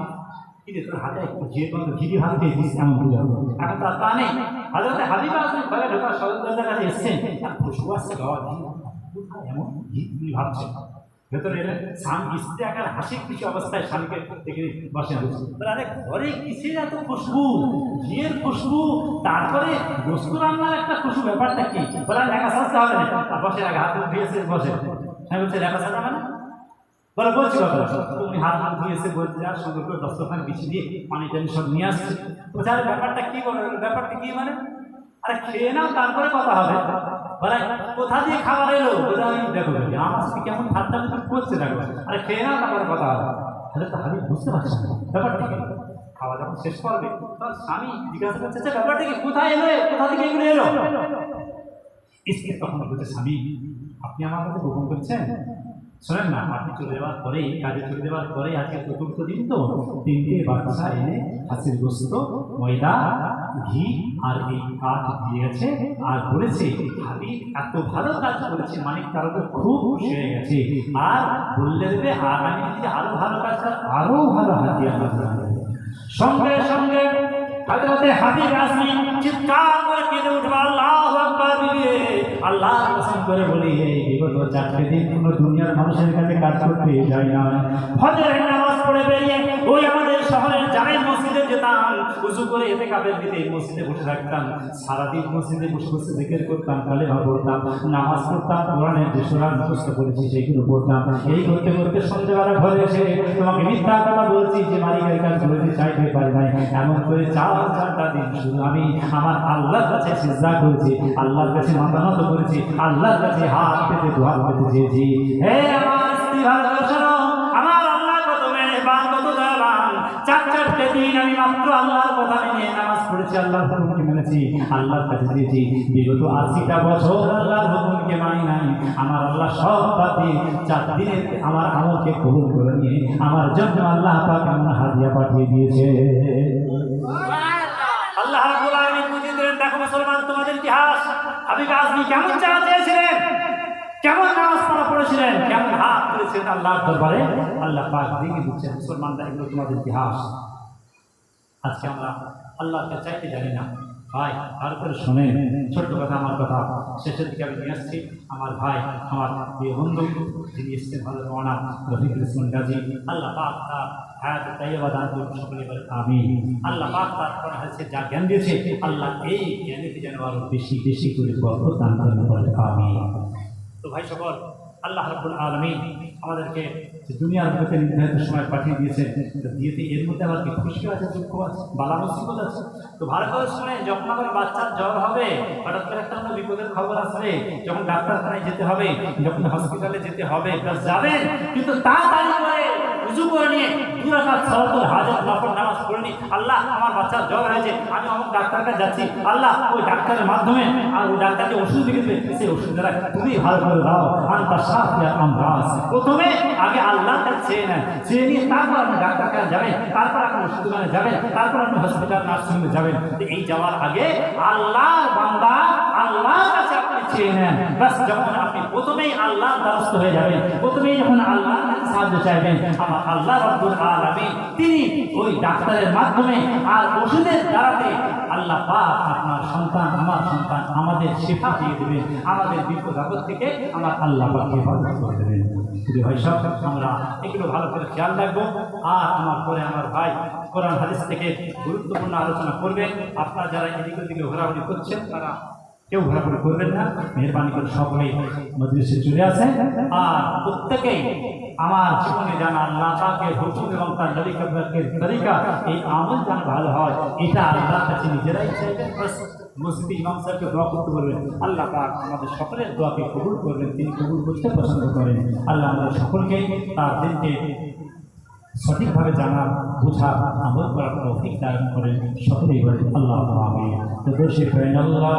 তোর হাতে একটু ঘিয়ে ঘি দিয়ে ভাত খেয়েছিস এমন বুঝাবো। এখন তো আর তা নেই। হাজারতে হাবিব আজমি ঘরে ঢোকা সদর কাছে এসছেন, খুশবু আসছে গাওয়া ঘি, এমন ঘি তুমি ভাবছে। ভেতরে এলেন স্বামী, স্ত্রী একার হাসি খুশি অবস্থায় স্বামীকে দেখে বসে আরে ঘরে কিসের এত খুশবু? ঘিয়ের খুশবু, তারপরে বস্তু রান্নার একটা খুশবু, ব্যাপারটা কি? বলে লেখা সাজতে হবে না, বসে আগে হাত ধুয়েছে বসে। আমি বলছি লেখা সাজা মানে? বলে বলছি তুমি হাত ধুয়েছে বলছে, আর সুন্দর করে দস্তরখান বিছিয়ে দিয়ে পানি টানি সব নিয়ে আসছে। বলছে আরে ব্যাপারটা কি? বলে ব্যাপারটা কি মানে? আরে খেয়ে নাও তারপরে কথা হবে। বলে কোথা দিয়ে খাবার এলো? বলে আমি দেখো আমার সাথে কেমন ঠাট্টা করছে দেখো, আরে খেয়ে নাও তারপরে কথা হবে। তাহলে তো হাবিব বুঝতে পারছি না ব্যাপারটা কি। খাওয়া যখন শেষ করবে তখন স্বামী জিজ্ঞাসা করছে ব্যাপারটা কি, কোথায় এলো, কোথা থেকে এগুলো এলো? স্ত্রী তখন বলছে স্বামী আপনি আমার কাছে গোপন করছেন, শোনেন না, আপনি চলে যাওয়ার পরেই, কাজে চলে যাওয়ার পরেই আজকে 4র্থ দিন তো 3টে বাচ্চা এনে হাসির গোস্ত, ময়দা, ঘি আর এই কাঠ দিয়ে গেছে, আর বলেছে হাবিব এত ভালো কাজ করেছে, মালিক তার উপর খুব খুশি হয়ে গেছে, আর বললে দেবে আগামী যদি আরো ভালো কাজ করে আরো ভালো হাতিয়া হবে। সঙ্গে সঙ্গে হযরতে হাবিব আজমি চিৎকার করে কেঁদে উঠবে, আল্লাহু আকবার দিবে। আল্লাহর কসম করে বলি এই বিগত 4টে দিন কোনো দুনিয়ার মানুষের কাছে কাজ করতে যাই না। ফজরের নামাজ পড়ে বেরিয়ে ওই আমাদের শহরের জামে মসজিদে যেতাম, উযু করে ইতিকাফের দিতে মসজিদে বসে থাকতাম, সারাদিন মসজিদে বসে বসে জিকির করতাম, কালেমা পড়তাম, নামাজ পড়তাম, কোরআনের যে সূরা মুখস্থ করেছি সেগুলো পড়তাম। এই করতে করতে সন্ধ্যেবেলা ঘরে এসে তোমাকে মিথ্যা কথা বলছি যে মালিকের কাজ করেছি চাইতে পারি নাই, এমন করে 4টা দিন শুধু আমি আমার আল্লাহর কাছে সিজদা করেছি, আল্লাহর কাছে মাথা নত করেছি, আল্লাহর কাছে হাত পেতে দোয়া পেতে চেয়েছি। হে আমার স্ত্রী ভালোবাসো, আমার আল্লাহ কত মেহেরবান, কত দয়াবান। 4টে দিন আমি মাত্র আল্লাহর কথা মেনে নামাজ পড়েছি, আল্লাহর হুকুমকে মেনেছি, আল্লাহর কাছে দিয়েছি। বিগত 80টা বছর আল্লাহর হুকুমকে মানি নাই। আমার আল্লাহ সব বাদ দিয়ে 4 দিনে আমার আমলকে কবুল করে নিয়ে আমার জন্য আল্লাহ পাক এমন হাদিয়া পাঠিয়ে দিয়েছে। আল্লাহ রাব্বুল আলামিন বুঝিয়ে দিলেন, দেখো মুসলমান তোমাদের ইতিহাস, হাবিব আজমি কেমন চাওয়া চেয়েছিলেন, কেমন নামাজ পড়া পড়েছিলেন, কেমন হাত তুলেছিলেন আল্লাহর দরবারে, আল্লাহ পাক দেখিয়ে দিচ্ছেন মুসলমানরা এগুলো তোমাদের ইতিহাস। আজকে আমরা আল্লাহকে চাইতে জানি না। ভাই আর করে শোনেন, ছোট্ট কথা, আমার কথা শেষের দিকে আমি নিয়ে আসছি। আমার ভাই, আমার প্রিয় বন্ধু যিনি এসছেন ভালো মাওলানা রফিকুল ইসলাম গাজী, আল্লাহ পাক তার হায়াত তাইয়্যিবা দান করুন, সকলে বলে আমিন। আল্লাহ পাক তার কাছে যা জ্ঞান দিয়েছে আল্লাহ এই জ্ঞানেতে যেন আরো বেশি বেশি করে বরকত দান করুন, বলে আমিন। তো ভাই সকল, আল্লাহ রাব্বুল আলামিন আমাদেরকে দুনিয়ার মধ্যে নির্ধারিত সময় পাঠিয়ে দিয়েছে, দিয়েতে এর মধ্যে আবার কি খুশি আছে, দুঃখ আছে, বালা মুসিবত আছে। তো ভালো করে শুনে, যখন আমার বাচ্চার জ্বর হবে, হঠাৎ করে একটা কোনো বিপদের খবর আসবে, যখন ডাক্তারখানায় যেতে হবে, যখন হসপিটালে যেতে হবে, যাবেন, কিন্তু তাড়াতাড়ি করে উযু করে নিয়ে 2 রাকাত রাকাত সালাতুল হাজাত নফল নামাজ পড়িনি, আল্লাহ আমার বাচ্চার জ্বর হয়েছে, আমি অমুক ডাক্তার কাছে যাচ্ছি, আল্লাহ ওই ডাক্তারের মাধ্যমে আর ওই ডাক্তার যে ওষুধ লিখেছে সেই ওষুধ দ্বারা তুমি ভালো করে দাও। আনতা শাফিয়া আমরাজ, প্রথমে আগে আল্লাহর কাছে চেয়ে নেন, চেয়ে নিয়ে তারপর আপনি ডাক্তার কাছে যাবেন, তারপর আপনি ওষুধ দোকানে যাবেন, তারপর আপনি হসপিটাল নার্সিংহোমে যাবেন। এই যাওয়ার আগে আল্লাহর বান্দা আল্লাহর কাছে আপনি চেয়ে নেন। বাস যখন আপনি প্রথমেই আল্লাহর দ্বারস্থ হয়ে যাবেন, প্রথমেই যখন আল্লাহর কাছে সাহায্য চাইবেন, আমার আল্লাহ রাব্বুল আলামিন তিনি ওই ডাক্তারের মাধ্যমে আর ওষুধের দ্বারাতে আল্লাহ পাক আপনার সন্তান, আমার সন্তান, আমাদের শিফা দিয়ে দেবেন, আমাদের বিপদ আপদ থেকে আমার আল্লাহ পাক হেফাজত করে দেবেন। প্রিয় ভাই সব, আমরা এগুলো ভালো করে খেয়াল রাখবো। আর আমার পরে আমার ভাই কোরআন হাদিস থেকে গুরুত্বপূর্ণ আলোচনা করবেন। আপনারা যারা এদিক ওদিকে ঘোরাঘুরি করছেন তারা কেউ ঘোরাঘুরি করবেন না, মেহরবানি করে সকলেই মজলিসে চলে আসেন। আর প্রত্যেকেই আমার জীবনে জানা আল্লাহ পাকের হুকুম এবং তার তরিকা, এই আমল যেন ভালো হয়, এটা আল্লাহর কাছে নিজেরাই চাইবেন। মসজিদে ইমাম সাহেবকে দোয়া করতে বলবেন, আল্লাহ পাক আমাদের সকলের দোয়াকে কবুল করবেন, তিনি কবুল করতে পছন্দ করেন। আল্লাহ আমাদের সকলকে তার দিনকে সঠিকভাবে জানা, বোঝা, আমল করার তৌফিক দান করেন। সকলেই বলেন আল্লাহ আমিন। তো দোষী করেন আল্লাহ।